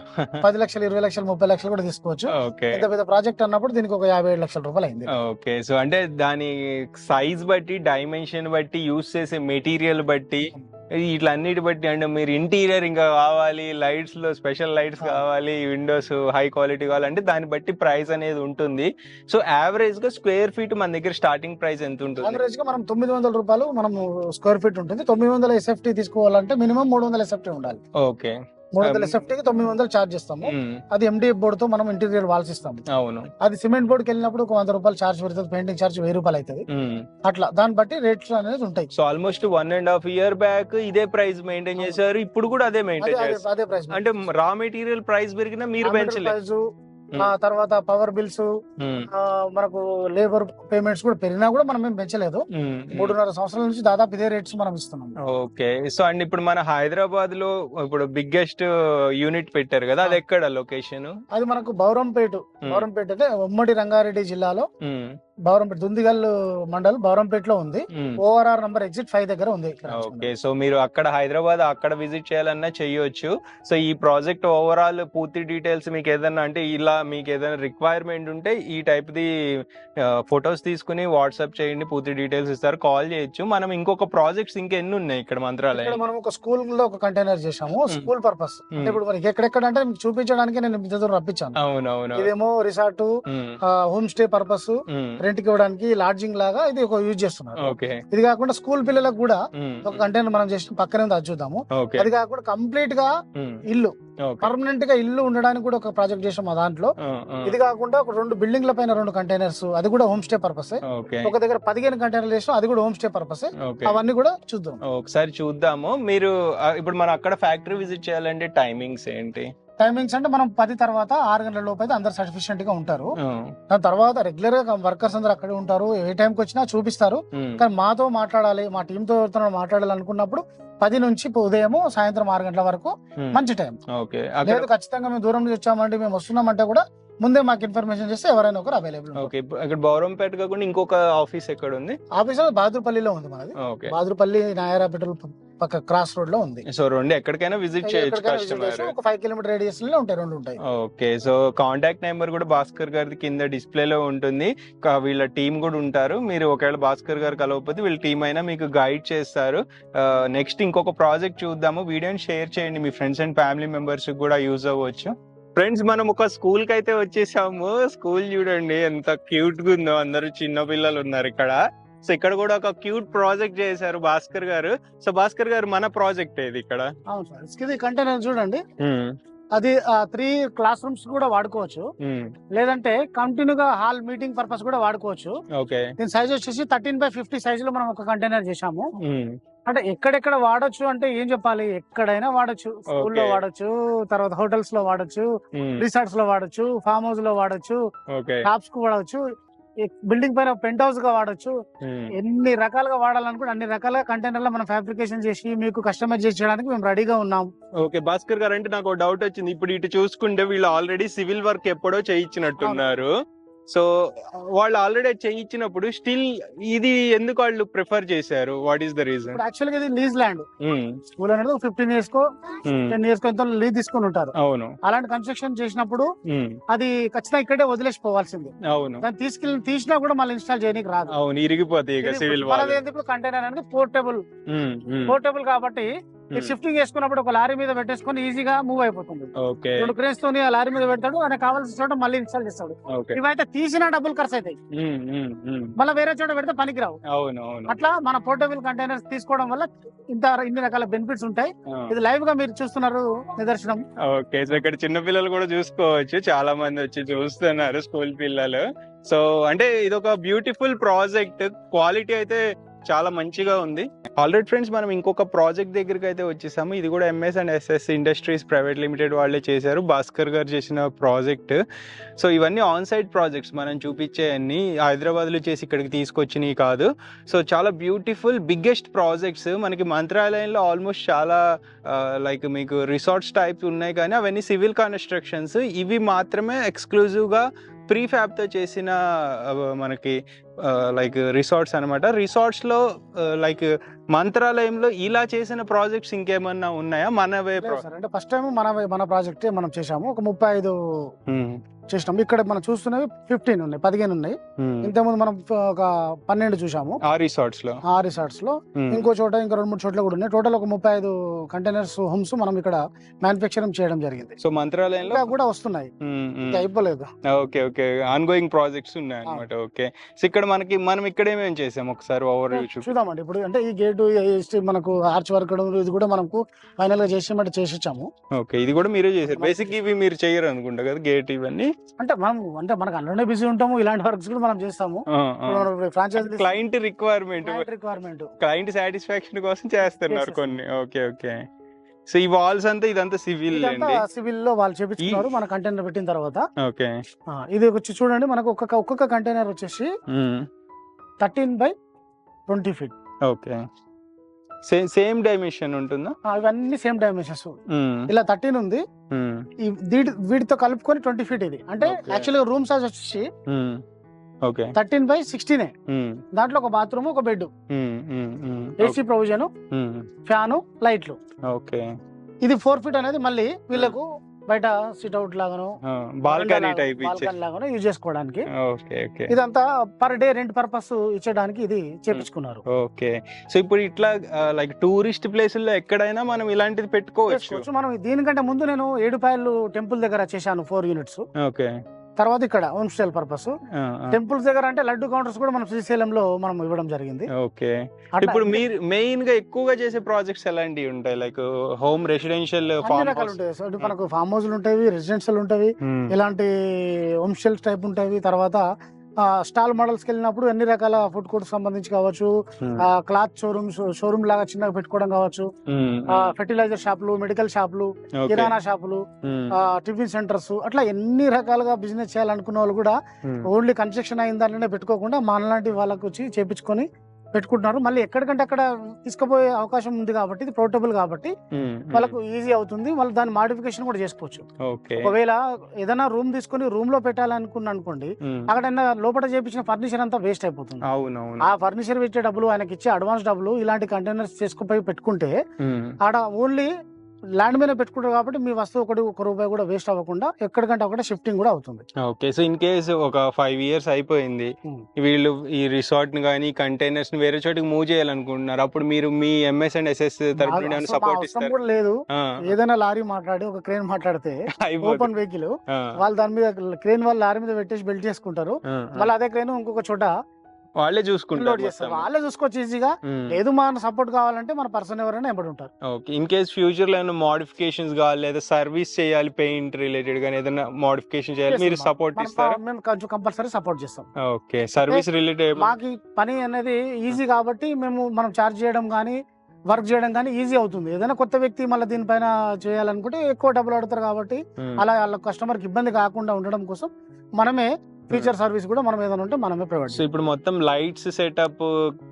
10 లక్షలు 20 లక్షలు 30 లక్షలు కూడా తీసుకోవచ్చు. పెద్ద పెద్ద ప్రాజెక్ట్ అన్నప్పుడు దీనికి ఒక 57 లక్షల రూపాయలు అయింది. ఓకే, సో అంటే దాని సైజ్ బట్టి, డైమెన్షన్ బట్టి, యూస్ చేసే మెటీరియల్ బట్టి, ఇట్లన్నిటి బట్టి, అంటే మీరు ఇంటీరియర్ ఇంకా కావాలి, లైట్స్ లో స్పెషల్ లైట్స్ కావాలి, విండోస్ హై క్వాలిటీ కావాలంటే దాన్ని బట్టి ప్రైస్ అనేది ఉంటుంది. సో యావరేజ్ గా స్క్వేర్ ఫీట్ మన దగ్గర స్టార్టింగ్ ప్రైస్ ఎంత ఉంటుంది? యావరేజ్ గా మనం 900 రూపాయలు మనం స్క్వేర్ ఫీట్ ఉంటుంది. 900 SFT తీసుకోవాలంటే మినిమం 300 SFT ఉండాలి. ఓకే, 300 SFT కి 900 చార్జ్ చేస్తాము. అది MDF బోర్డ్ తో మనం ఇంటీరియర్ వాల్స్ ఇస్తాము. అవును, అది సిమెంట్ బోర్డ్ కి వెళ్ళినప్పుడు ఒక 100 రూపాయలు చార్జ్ పెడుతుంది, పెయింటింగ్ చార్జ్ 1000 రూపాయలు అవుతుంది. అట్లా దాన్ని బట్టి రేట్స్ అనేది ఉంటాయి. సో ఆల్మోస్ట్ 1.5 year బ్యాక్ ఇదే ప్రైస్ మెయింటైన్ చేశారు, ఇప్పుడు కూడా అదే మెయింటైన్ చేస్తారు. అదే ప్రైస్ అంటే రా మెటీరియల్ ప్రైస్ పెరిగినా మీరు పెంచలేదు. తర్వాత పవర్ బిల్స్, మనకు లేబర్ పేమెంట్స్ కూడా పెరిగినా కూడా మనం ఏం పెంచలేదు. 3.5 సంవత్సరాల నుంచి దాదాపు ఇదే రేట్స్ మనం ఇస్తున్నాం. ఓకే, సో అండ్ ఇప్పుడు మన హైదరాబాద్ లో ఇప్పుడు బిగ్గెస్ట్ యూనిట్ పెట్టారు కదా, అది ఎక్కడ లొకేషన్? అది మనకు బౌరంపేట అంటే ఉమ్మడి రంగారెడ్డి జిల్లాలో బౌరంపేట దుందిగల్ మండల్ బౌరంపేటలో ఉంది. ORR నంబర్ ఎగ్జిట్ 5 దగ్గర ఉంది. ఓకే, సో మీరు అక్కడ హైదరాబాద్ అక్కడ విజిట్ చేయాలన్నా చేయొచ్చు. సో ఈ ప్రాజెక్ట్ ఓవరాల్ పూర్తి డీటెయిల్స్ మీకు ఏదన్నా అంటే ఇలా మీకు ఏదైనా రిక్వైర్మెంట్ ఉంటే ఈ టైప్ ది ఫొటోస్ తీసుకుని వాట్సాప్ చేయండి, పూర్తి డీటెయిల్స్ ఇస్తారు, కాల్ చేయొచ్చు. మనం ఇంకొక ప్రాజెక్ట్స్ ఇంకెన్ని ఉన్నాయి ఇక్కడ మంత్రాలయం? మనం ఒక స్కూల్ లో ఒక కంటైనర్ చేసాము, స్కూల్ పర్పస్. ఇప్పుడు మనకి ఎక్కడెక్కడ అంటే చూపించడానికి నేను ఇంత దూరం రప్పించాను. అవునవును, ఇదేమో resort, home stay purpose, rent కి ఇవ్వడానికి, లాడ్జింగ్ లాగా ఇది ఒక యూజ్ చేస్తున్నారు. ఇది కాకుండా స్కూల్ పిల్లలకు కూడా ఒక కంటైనర్ మనం చేసిన పక్కనే ఉంది, అది చూద్దాము. అది కాకుండా కంప్లీట్ గా ఇల్లు, పర్మనెంట్ గా ఇల్లు ఉండడానికి కూడా ఒక ప్రాజెక్ట్ చేసాం మా దాంట్లో. ఇది కాకుండా ఒక 2 బిల్డింగ్ల పైన 2 కంటైనర్స్, అది కూడా హోమ్ స్టే పర్పస్. ఒక దగ్గర 15 కంటైనర్లు చేసాం, అది కూడా హోమ్ స్టే పర్పస్. అవన్నీ కూడా చూద్దాం, ఒకసారి చూద్దాము. మీరు ఇప్పుడు మనం అక్కడ ఫ్యాక్టరీ విజిట్ చేయాలంటే టైమింగ్స్ ఏంటి? టైమింగ్స్ అంటే మనం 10 తర్వాత 6 గంటల లోపు అయితే అందరు సఫిషియెంట్ గా ఉంటారు. దాని తర్వాత రెగ్యులర్ గా వర్కర్స్ అందరు అక్కడే ఉంటారు, ఏ టైంకి వచ్చినా చూపిస్తారు. కానీ మాతో మాట్లాడాలి, మా టీమ్ తో మాట్లాడాలి అనుకున్నప్పుడు 10 నుంచి ఉదయం సాయంత్రం 6 గంటల వరకు మంచి టైం. లేదు ఖచ్చితంగా మేము దూరం నుంచి వచ్చామంటే మేము వస్తున్నామంటే కూడా ముందే మాకు ఇన్ఫర్మేషన్ చేస్తే ఎవరైనా ఒకరు అవైలబుల్. ఓకే, ఇక్కడ బౌరంపేట కాకుండా ఇంకొక ఆఫీస్ ఎక్కడ ఉంది? ఆఫీస్ బహదూర్పల్లిలో ఉంది మనది. బహదూర్పల్లి నాయరా పెట్రోల్ పక్క క్రాస్ రోడ్ లో ఉంది. సో రెండు ఎక్కడికైనా విజిట్ చేయొచ్చు కస్టమర్. ఒక 5 కిలోమీటర్ రేడియస్ లో ఉంటాయి, 2 ఉంటాయి. ఓకే, సో కాంటాక్ట్ నెంబర్ కూడా భాస్కర్ గారి కింద డిస్ప్లే లో ఉంటుంది. వీళ్ళ టీం కూడా ఉంటారు. మీరు ఒకవేళ భాస్కర్ గారు కలవకపోతే వీళ్ళ టీం అయినా మీకు గైడ్ చేస్తారు. నెక్స్ట్ ఇంకొక ప్రాజెక్ట్ చూద్దాము. వీడియోని షేర్ చేయండి, మీ ఫ్రెండ్స్ అండ్ ఫ్యామిలీ మెంబర్స్ కూడా యూజ్ అవ్వచ్చు. ఫ్రెండ్స్ మనం ఒక స్కూల్ కి అయితే వచ్చేసాము. స్కూల్ చూడండి ఎంత క్యూట్ గా ఉందో, అందరూ చిన్న పిల్లలు ఉన్నారు ఇక్కడ. సో ఇక్కడ కూడా ఒక క్యూట్ ప్రాజెక్ట్ చేశారు భాస్కర్ గారు. సో భాస్కర్ గారు మన ప్రాజెక్ట్ ఏది ఇక్కడ? అవును సార్, ఇది కంటైనర్ చూడండి. అది 3 క్లాస్ రూమ్స్ కూడా వాడుకోవచ్చు, లేదంటే కంటిన్యూగా హాల్ మీటింగ్ పర్పస్ కూడా వాడుకోవచ్చు. ఓకే, దీని సైజ్ వచ్చేసి 13x50 సైజ్ లో మనం ఒక కంటైనర్ చేసాము. అంటే ఎక్కడెక్కడ వాడొచ్చు అంటే ఏం చెప్పాలి, ఎక్కడైనా వాడొచ్చు. స్కూల్లో వాడొచ్చు, తర్వాత హోటల్స్ లో వాడొచ్చు, రిసార్ట్స్ లో వాడొచ్చు, ఫామ్ హౌస్ లో వాడొచ్చు, షాప్స్ కు వాడొచ్చు, బిల్డింగ్ పైన పెంట్ హౌస్ గా వాడొచ్చు. ఎన్ని రకాలుగా వాడాలనుకుంటే అన్ని రకాల కంటైనర్లు మనం ఫ్యాబ్రికేషన్ చేసి మీకు కస్టమైజ్ చేయడానికి మేము రెడీగా ఉన్నాం. ఓకే భాస్కర్ గారు, అంటే నాకు డౌట్ వచ్చింది. ఇప్పుడు ఇటు చూసుకుంటే వీళ్ళు ఆల్రెడీ సివిల్ వర్క్ ఎప్పుడో చేయించినట్టున్నారు. సో వాళ్ళు ఆల్రెడీ చేయించినప్పుడు స్టిల్ ఇది ఎందుకు వాళ్ళు ప్రిఫర్ చేశారు? What is the reason? Actual గా ఇది లీజ్ ల్యాండ్. స్కూల్ అనేది 15 years కో 10 years కో లీజ్ తీసుకుని ఉంటారు. అవును, అలాంటి కన్స్ట్రక్షన్ చేసినప్పుడు అది ఖచ్చితంగా ఇక్కడే వదిలేసిపోవాల్సింది. అవును, దాన్ని తీసినా కూడా మళ్ళీ ఇన్స్టాల్ చేయడానికి రాదు. అవును, ఇరిగిపోతాయి. సివిల్ ఎందుకు కంటైనర్ అనేది పోర్టబుల్ కాబట్టి షిఫ్టింగ్ చేసుకున్నప్పుడు ఒక లారీ మీద పెట్టేసుకొని ఈజీగా మూవ్ అయిపోతుంది. 2 క్రేన్స్ తోని ఆ లారీ మీద పెడతాడు, ఆయనకు కావాల్సిన చోట మళ్ళీ ఇన్స్టాల్ చేస్తాడు. ఇవైతే తీసినా డబ్బులు ఖర్చు అవుతాయి, మళ్ళీ వేరే చోట పెడితే పనికిరావు. అట్లా మన పోర్టబుల్ కంటైనర్స్ తీసుకోవడం వల్ల ఇన్ని రకాల బెనిఫిట్స్ ఉంటాయి. ఇది లైవ్ గా మీరు చూస్తున్నారు నిదర్శనం. ఓకే, సో ఇక్కడ చిన్న పిల్లలు కూడా చూసుకోవచ్చు, చాలా మంది వచ్చి చూస్తున్నారు, స్కూల్ పిల్లలు. సో అంటే ఇది ఒక బ్యూటిఫుల్ ప్రాజెక్ట్, క్వాలిటీ అయితే చాలా మంచిగా ఉంది. ఆల్రెడీ ఫ్రెండ్స్ మనం ఇంకొక ప్రాజెక్ట్ దగ్గరికి అయితే వచ్చేసాము. ఇది కూడా MS&SS ఇండస్ట్రీస్ ప్రైవేట్ లిమిటెడ్ వాళ్ళే చేశారు, భాస్కర్ గారు చేసిన ప్రాజెక్ట్. సో ఇవన్నీ ఆన్ సైట్ ప్రాజెక్ట్స్ మనం చూపించే అన్ని హైదరాబాద్లో చేసి ఇక్కడికి తీసుకొచ్చినవి కాదు. సో చాలా బ్యూటిఫుల్ బిగ్గెస్ట్ ప్రాజెక్ట్స్ మనకి మంత్రాలయంలో ఆల్మోస్ట్ చాలా లైక్ మీకు రిసార్ట్స్ టైప్ ఉన్నాయి, కానీ అవన్నీ సివిల్ కన్స్ట్రక్షన్స్. ఇవి మాత్రమే ఎక్స్క్లూజివ్గా ప్రీఫ్యాబ్ తో చేసిన మనకి లైక్ రిసార్ట్స్ అనమాట. రిసార్ట్స్ లో లైక్ మంత్రాలయంలో ఇలా చేసిన ప్రాజెక్ట్స్ ఇంకేమన్నా ఉన్నాయా? మనవే అంటే ఫస్ట్ టైం మన ప్రాజెక్ట్ మనం చేసాము. ఒక 35 చేసినాం. ఇక్కడ మనం చూస్తున్నవి 15 ఉన్నాయి, 15 ఉన్నాయి. ఇంతకుముందు మనం ఒక 12 చూసాము ఆ రిసార్ట్స్ లో. ఇంకో చోట ఇంకా 2-3 చోట్ల కూడా ఉన్నాయి. టోటల్ ఒక 35 కంటైనర్స్ హోమ్స్ మనం ఇక్కడ మ్యానుఫ్యాక్చరింగ్ చేయడం జరిగింది. సో మంత్రాలయంలో కూడా వస్తున్నాయి, అయిపోలేదు. Okay okay, on going projects ఉన్నాయి అన్నమాట. ఓకే, సో ఇక్కడ మనం ఇక్కడ ఏమేమి చేసాం ఒకసారి ఓవర్ చూద్దామండి. ఇప్పుడు అంటే ఈ గేటు మనకు ఆర్చ్ వర్క్ ఇది కూడా మనకు ఫైనల్ గా చేసిచ్చాము. ఓకే, ఇది కూడా మీరే చేశారు. బేసిక్ ఇవి మీరు చేయరు అనుకుంటా కదా, గేట్ ఇవన్నీ. అంటే మనకు అందులోనే బిజీ ఉంటాము, ఇలాంటి వర్క్స్ కూడా మనం చేస్తాము. క్లయింట్ రిక్వైర్మెంట్, క్లయింట్ సాటిస్ఫాక్షన్ కోసం చేస్తున్నారు కొన్ని. ఓకే ఓకే, సో ఈ వాల్స్ అంతా ఇదంతా సివిల్ లో వాళ్ళు చేపించుకున్నారు మన కంటైనర్ పెట్టిన తర్వాత. ఓకే, ఇది వచ్చి చూడండి, మనకు ఒక్కొక్క కంటైనర్ వచ్చేసి 13x20 feet. Okay, same dimension ఉంటుందా? ఇవన్నీ సేమ్ డైమెన్షన్స్. ఇలా 13 ఉంది, వీటితో కలుపుకొని 20 feet. ఇది అంటే యాక్చువల్గా రూమ్ సైజ్ వచ్చేసి 13x16. దాంట్లో ఒక బాత్రూమ్, ఒక బెడ్, AC ప్రొవిజన్, ఫ్యాను, లైట్లు. ఓకే, ఇది 4 feet అనేది మళ్ళీ వీళ్ళకు బయట సిట్ అవుట్ లాగాను, బాల్కనీ టైప్ లాగాను యూజ్ చేసుకోవడానికి. ఇదంతా పర్ డే రెంట్ పర్పస్ ఇచ్చడానికి ఇది చేపించుకున్నారు. ఓకే, సో ఇప్పుడు ఇట్లా లైక్ టూరిస్ట్ ప్లేసుల్లో ఎక్కడైనా మనం ఇలాంటిది పెట్టుకోవచ్చు. మనం దీనికంటే ముందు నేను ఏడుపాయలు టెంపుల్ దగ్గర చేశాను 4 units. ఓకే, తర్వాత ఇక్కడ హోమ్ స్టే పర్పస్. టెంపుల్స్ దగ్గర అంటే లడ్డు కౌంటర్స్ కూడా మనం శ్రీశైలంలో మనం ఇవ్వడం జరిగింది. ఓకే, ఇప్పుడు మీరు మెయిన్ గా ఎక్కువగా చేసే ప్రాజెక్ట్స్ ఎలాంటివి ఉంటాయి? లైక్ హోమ్ రెసిడెన్షియల్ ఉంటాయి, మనకు ఫామ్ హౌస్లు ఉంటాయి, రెసిడెన్షియల్ ఉంటాయి, ఇలాంటి హోమ్ స్టే టైప్ ఉంటాయి. తర్వాత స్టాల్ మోడల్స్ కి వెళ్ళినప్పుడు అన్ని రకాల ఫుడ్ కోర్ట్ సంబంధించి కావచ్చు, క్లాత్ షోరూమ్ లాగా చిన్నగా పెట్టుకోవడం కావచ్చు, ఫెర్టిలైజర్ షాపులు, మెడికల్ షాపులు, కిరాణా షాపులు, టిఫిన్ సెంటర్స్, అట్లా ఎన్ని రకాలుగా బిజినెస్ చేయాలనుకున్న వాళ్ళు కూడా ఓన్లీ కన్స్ట్రక్షన్ అయిన దాంట్లోనే పెట్టుకోకుండా మనలాంటి వాళ్ళకి వచ్చి చేపించుకొని పెట్టుకుంటున్నారు. మళ్ళీ ఎక్కడికంటే అక్కడ తీసుకుపోయే అవకాశం ఉంది కాబట్టి ఇది పోర్టబుల్ కాబట్టి వాళ్ళకు ఈజీ అవుతుంది. వాళ్ళు దాని మాడిఫికేషన్ కూడా చేసుకోవచ్చు. ఒకవేళ ఏదైనా రూమ్ తీసుకొని రూమ్ లో పెట్టాలనుకున్నా అనుకోండి, అక్కడ లోపల చేపించిన ఫర్నిచర్ అంతా వేస్ట్ అయిపోతుంది. ఆ ఫర్నిచర్ పెట్టే డబ్బులు, ఆయనకి ఇచ్చే అడ్వాన్స్ డబ్బులు, ఇలాంటి కంటైనర్స్ చేసుకుపోయి పెట్టుకుంటే ఆడ ఓన్లీ ల్యాండ్ మీద పెట్టుకుంటారు కాబట్టి మీ వస్తువు ఒక రూపాయి కూడా వేస్ట్ అవ్వకుండా ఎక్కడికంటే అక్కడ షిఫ్టింగ్ కూడా అవుతుంది. ఓకే. సో ఇన్ కేస్ ఒక 5 years అయిపోయింది, వీళ్ళు ఈ రిసార్ట్ ని కానీ కంటైనర్స్ ని వేరే చోటికి మూవ్ చేయాలనుకుంటున్నారు, అప్పుడు మీరు మీ MS&SS తరపున సపోర్ట్ ఇస్తారు? కూడా లేదు. ఏదైనా లారీ మాట్లాడి ఒక క్రేన్ మాట్లాడితే ఓపెన్ వెహికల్ వాళ్ళు దాని మీద క్రేన్ వాళ్ళు లారీ మీద పెట్టేసి బెల్ట్ చేసుకుంటారు. మళ్ళీ అదే క్రేన్ ఇంకొక చోట వాళ్ళే చూసుకుంటారు, వాళ్ళే చూసుకోవచ్చు ఈజీగా. లేదు మన సపోర్ట్ కావాలంటే మన పర్సన్ ఎవరైనా ఎంబడి ఉంటారు. ఓకే. ఇన్ కేస్ ఫ్యూచర్ లో ఏమైనా మోడిఫికేషన్స్ కావాలి లేదా సర్వీస్ చేయాలి, పెయింట్ రిలేటెడ్ గానీ ఏదైనా మోడిఫికేషన్ చేయాలి, మీరు సపోర్ట్ ఇస్తారా? మేము కొంచెం కంపల్సరీ సపోర్ట్ చేస్తాం. ఓకే. సర్వీస్ రిలేటెడ్ మాకు పని అనేది ఈజీ కాబట్టి మనం చార్జ్ చేయడం కానీ వర్క్ చేయడం కానీ ఈజీ అవుతుంది. ఏదైనా కొత్త వ్యక్తి మళ్ళీ దీనిపైన చేయాలనుకుంటే ఎక్కువ డబ్బులు అడుగుతారు కాబట్టి అలా వాళ్ళ కస్టమర్ కి ఇబ్బంది కాకుండా ఉండడం కోసం మనమే ఫీచర్ సర్వీస్ కూడా మనం ఏదైనా ఉంటే మనమే ప్రొవైడ్. సో ఇప్పుడు మొత్తం లైట్స్ సెటప్,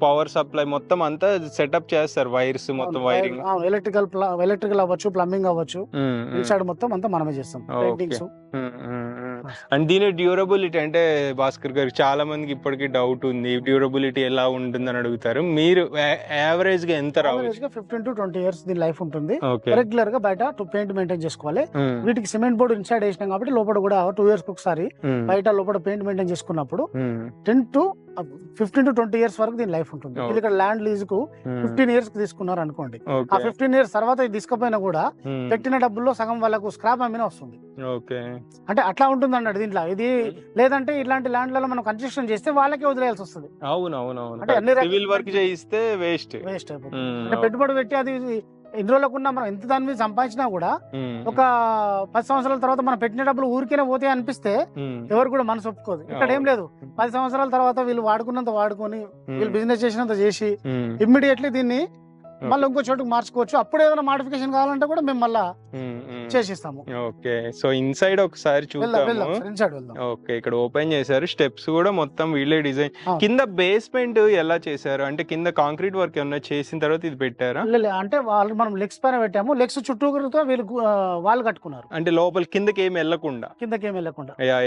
పవర్ సప్లై మొత్తం అంతా సెటప్ చేస్తారు, వైర్స్ మొత్తం వైరింగ్, ఎలక్ట్రికల్ అవ్వచ్చు, ప్లంబింగ్ అవ్వచ్చు, ఇన్సైడ్ మొత్తం అంతా మనమే చేస్తాం. అండ్ దీని డ్యూరబిలిటీ అంటే భాస్కర్ గారు చాలా మందికి ఇప్పటికీ డౌట్ ఉంది, డ్యూరబిలిటీ ఎలా ఉంటుందని అడుగుతారు. మీరు యావరేజ్ గా ఎంత రావచ్చు? 15 to 20 years దీని లైఫ్ ఉంటుంది. రెగ్యులర్ గా బయట పెయింట్ మెయింటైన్ చేసుకోవాలి. వీటికి సిమెంట్ బోర్డు ఇన్సైడ్ వేసినాం కాబట్టి లోపల కూడా 2 years ఒకసారి బయట లోపల పెయింట్ మెయింటైన్ చేసుకున్నప్పుడు 15 to 20 years వరకు దీని లైఫ్ ఉంటుంది. ఇక్కడ ల్యాండ్ లీజ్ కు 15 years కి తీసుకున్నారు అనుకోండి, ఆ 15 years తర్వాత ఇది తీసుకపోయినా కూడా పెట్టిన డబ్బుల్లో సగం వాళ్ళకు స్క్రాప్ అమ్మిన వస్తుంది. అంటే అట్లా ఉంటుంది అన్నట్టు దీంట్లో. ఇది లేదంటే ఇలాంటి ల్యాండ్లలో మనం కన్స్ట్రక్షన్ చేస్తే వాళ్ళకే వదిలేయాల్సి వస్తుంది. అంటే అన్ని వర్క్ చేయిస్తే వేస్ట్ అయిపోతుంది. అంటే పెట్టుబడి పెట్టి అది ఎన్ని రోజులకున్నా మనం ఎంత దాని మీద సంపాదించినా కూడా ఒక 10 సంవత్సరాల తర్వాత మనం పెట్టిన డబ్బులు ఊరికేనే పోతే అనిపిస్తే ఎవరు కూడా మనసు ఒప్పుకోదు. ఇక్కడ ఏం లేదు, 10 సంవత్సరాల తర్వాత వీళ్ళు వాడుకున్నంత వాడుకొని వీళ్ళు బిజినెస్ చేసినంత చేసి ఇమ్మీడియట్లీ దీన్ని మళ్ళీ ఇంకో చోటుకు మార్చుకోవచ్చు. అప్పుడు ఏదైనా మోడిఫికేషన్ కావాలంటే కూడా మేము మళ్ళీ చేసిస్తాము. ఓకే. సో ఇన్సైడ్ ఒకసారి చూద్దాము. ఓకే. ఇక్కడ ఓపెన్ చేశారు, స్టెప్స్ కూడా మొత్తం వీళ్ళే డిజైన్. కింద బేస్మెంట్ ఎలా చేశారు? అంటే కింద కాంక్రీట్ వర్క్ ఏమన్నా చేసిన తర్వాత ఇది పెట్టారా? అంటే మనం లెగ్స్ పైన పెట్టాము, లెగ్స్ చుట్టూ వీళ్ళు వాళ్ళు కట్టుకున్నారు. అంటే లోపల కిందకి ఏమి వెళ్ళకుండా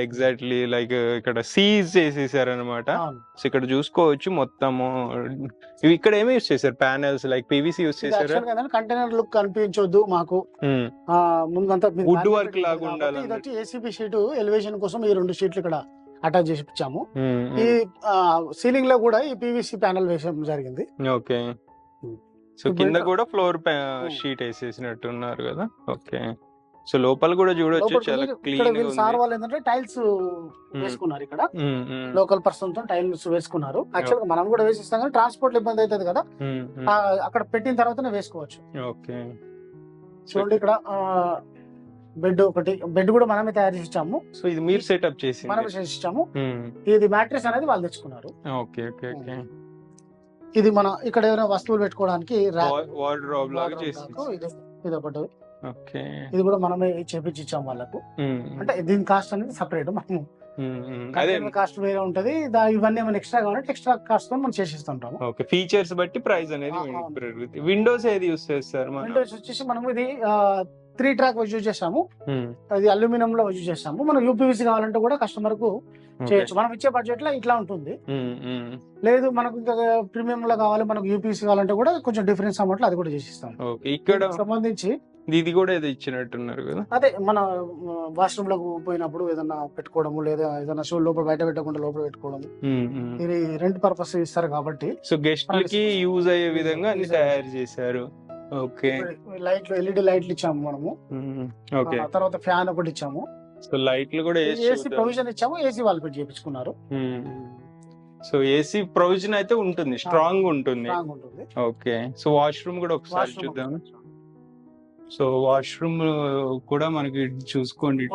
ఎగ్జాక్ట్లీ లైక్ ఇక్కడ సీజ్ చేసేసారు అనమాట. సో ఇక్కడ చూసుకోవచ్చు మొత్తము. ఇక్కడ ఏమి యూస్ చేశారు? ప్యానెల్స్ లైక్ PVC యూస్ చేశారు. కంటైనర్ లుక్ కనిపించొద్దు మాకు, ముందంతా వుడ్ వర్క్ లాగా ఉండాలి. ఇది వచ్చి ఏసీపీ షీట్ ఎలివేషన్ కోసం ఈ 2 షీట్లు ఇక్కడ అటాచ్ చేసి ఇచ్చాము. ఈ సీలింగ్ లో కూడా ఈ PVC ప్యానెల్ వేయడం జరిగింది. ఓకే. సో కింద కూడా ఫ్లోర్ షీట్ వేసేసినట్టు ఉన్నారు కదా. ఓకే. సో లోపల కూడా చూడొచ్చు, చాలా క్లీన్ గా ఉంది. సార్ వాళ్ళు ఏంటంటే టైల్స్ వేసుకున్నారు, ఇక్కడ లోకల్ పర్సన్ తో టైల్స్ వేసుకున్నారు. యాక్చువల్ గా మనం కూడా వేసిస్తాం కానీ ట్రాన్స్పోర్ట్ ఇబ్బంది అవుతుంది కదా, అక్కడ పెట్టిన తర్వాతనే వేసుకోవచ్చు. ఓకే. చూడండి ఇక్కడ బెడ్ కూడా మనమే తయారు చేసి ఇచ్చాము. సో ఇది మీరు సెటప్ చేసి మనమే చేసి ఇచ్చాము. ఇది మ్యాట్రెస్ అనేది వాళ్ళు తెచ్చుకున్నారు. ఓకే. ఓకే. ఓకే. ఇది మన ఇక్కడ ఏమైనా వస్తువులు పెట్టుకోవడానికి వార్డ్రోబ్ లాగా చేసి ఇది ఒకటి. ఓకే. ఇది కూడా మనమే చేపించి ఇచ్చాము వాళ్ళకు. అంటే దీని కాస్ట్ అనేది సపరేట్, మనము కాస్ట్ వేరే ఉంటది. ఇవన్నీ ఏమైనా ఎక్స్ట్రా కావాలంటే ఎక్స్ట్రా కాస్ట్ మనం చేసిస్తుంటాము. ఓకే. ఫీచర్స్ బట్టి ప్రైస్ అనేది పెరుగుతుంది. విండోస్ ఏది యూస్ చేస్తారు? విండోస్ వచ్చేసి మనం ఇది 3 track యూజ్ చేసాము. అది అల్యూమినియం లో యూజ్ చేసాము. మనం UPVC కావాలంటే కూడా కస్టమర్ కు చేయొచ్చు. మనం ఇచ్చే బడ్జెట్ లో ఇట్లా ఉంటుంది. లేదు మనకు ఇంకా ప్రీమియం లో కావాలి, మనకు UPVC కావాలంటే కూడా కొంచెం డిఫరెన్స్ అమౌంట్ లో అది కూడా చేసిస్తాం. ఇక్కడ సంబంధించి ఇది కూడా ఏదో ఇచ్చినట్టున్నారు కదా. అదే మన వాష్రూమ్ లకు పోయినప్పుడు ఏదైనా పెట్టుకోవడము, లేదా ఏదైనా షూ లోపల బయట పెట్టకుండా లోపల పెట్టుకోవడం, ఇది రెంట్ పర్పస్ ఇస్తారు కాబట్టి. సో గెస్ట్ లకి యూజ్ అయ్యే విధంగా అన్ని తయారు చేశారు. ఓకే. లైట్లు LED లైట్లు ఇచ్చాము మనము. ఓకే. తర్వాత ఫ్యాన్ ఒకటి ఇచ్చాము. సో లైట్లు కూడా AC ప్రొవిజన్ ఇచ్చాము. AC వాళ్ళు పెట్టి చేపించుకున్నారు. సో AC ప్రొవిజన్ అయితే ఉంటుంది, స్ట్రాంగ్ ఉంటుంది. ఓకే. సో వాష్రూమ్ కూడా ఒకసారి చూద్దాం. సో వాష్రూమ్ కూడా మనకి చూసుకోండి.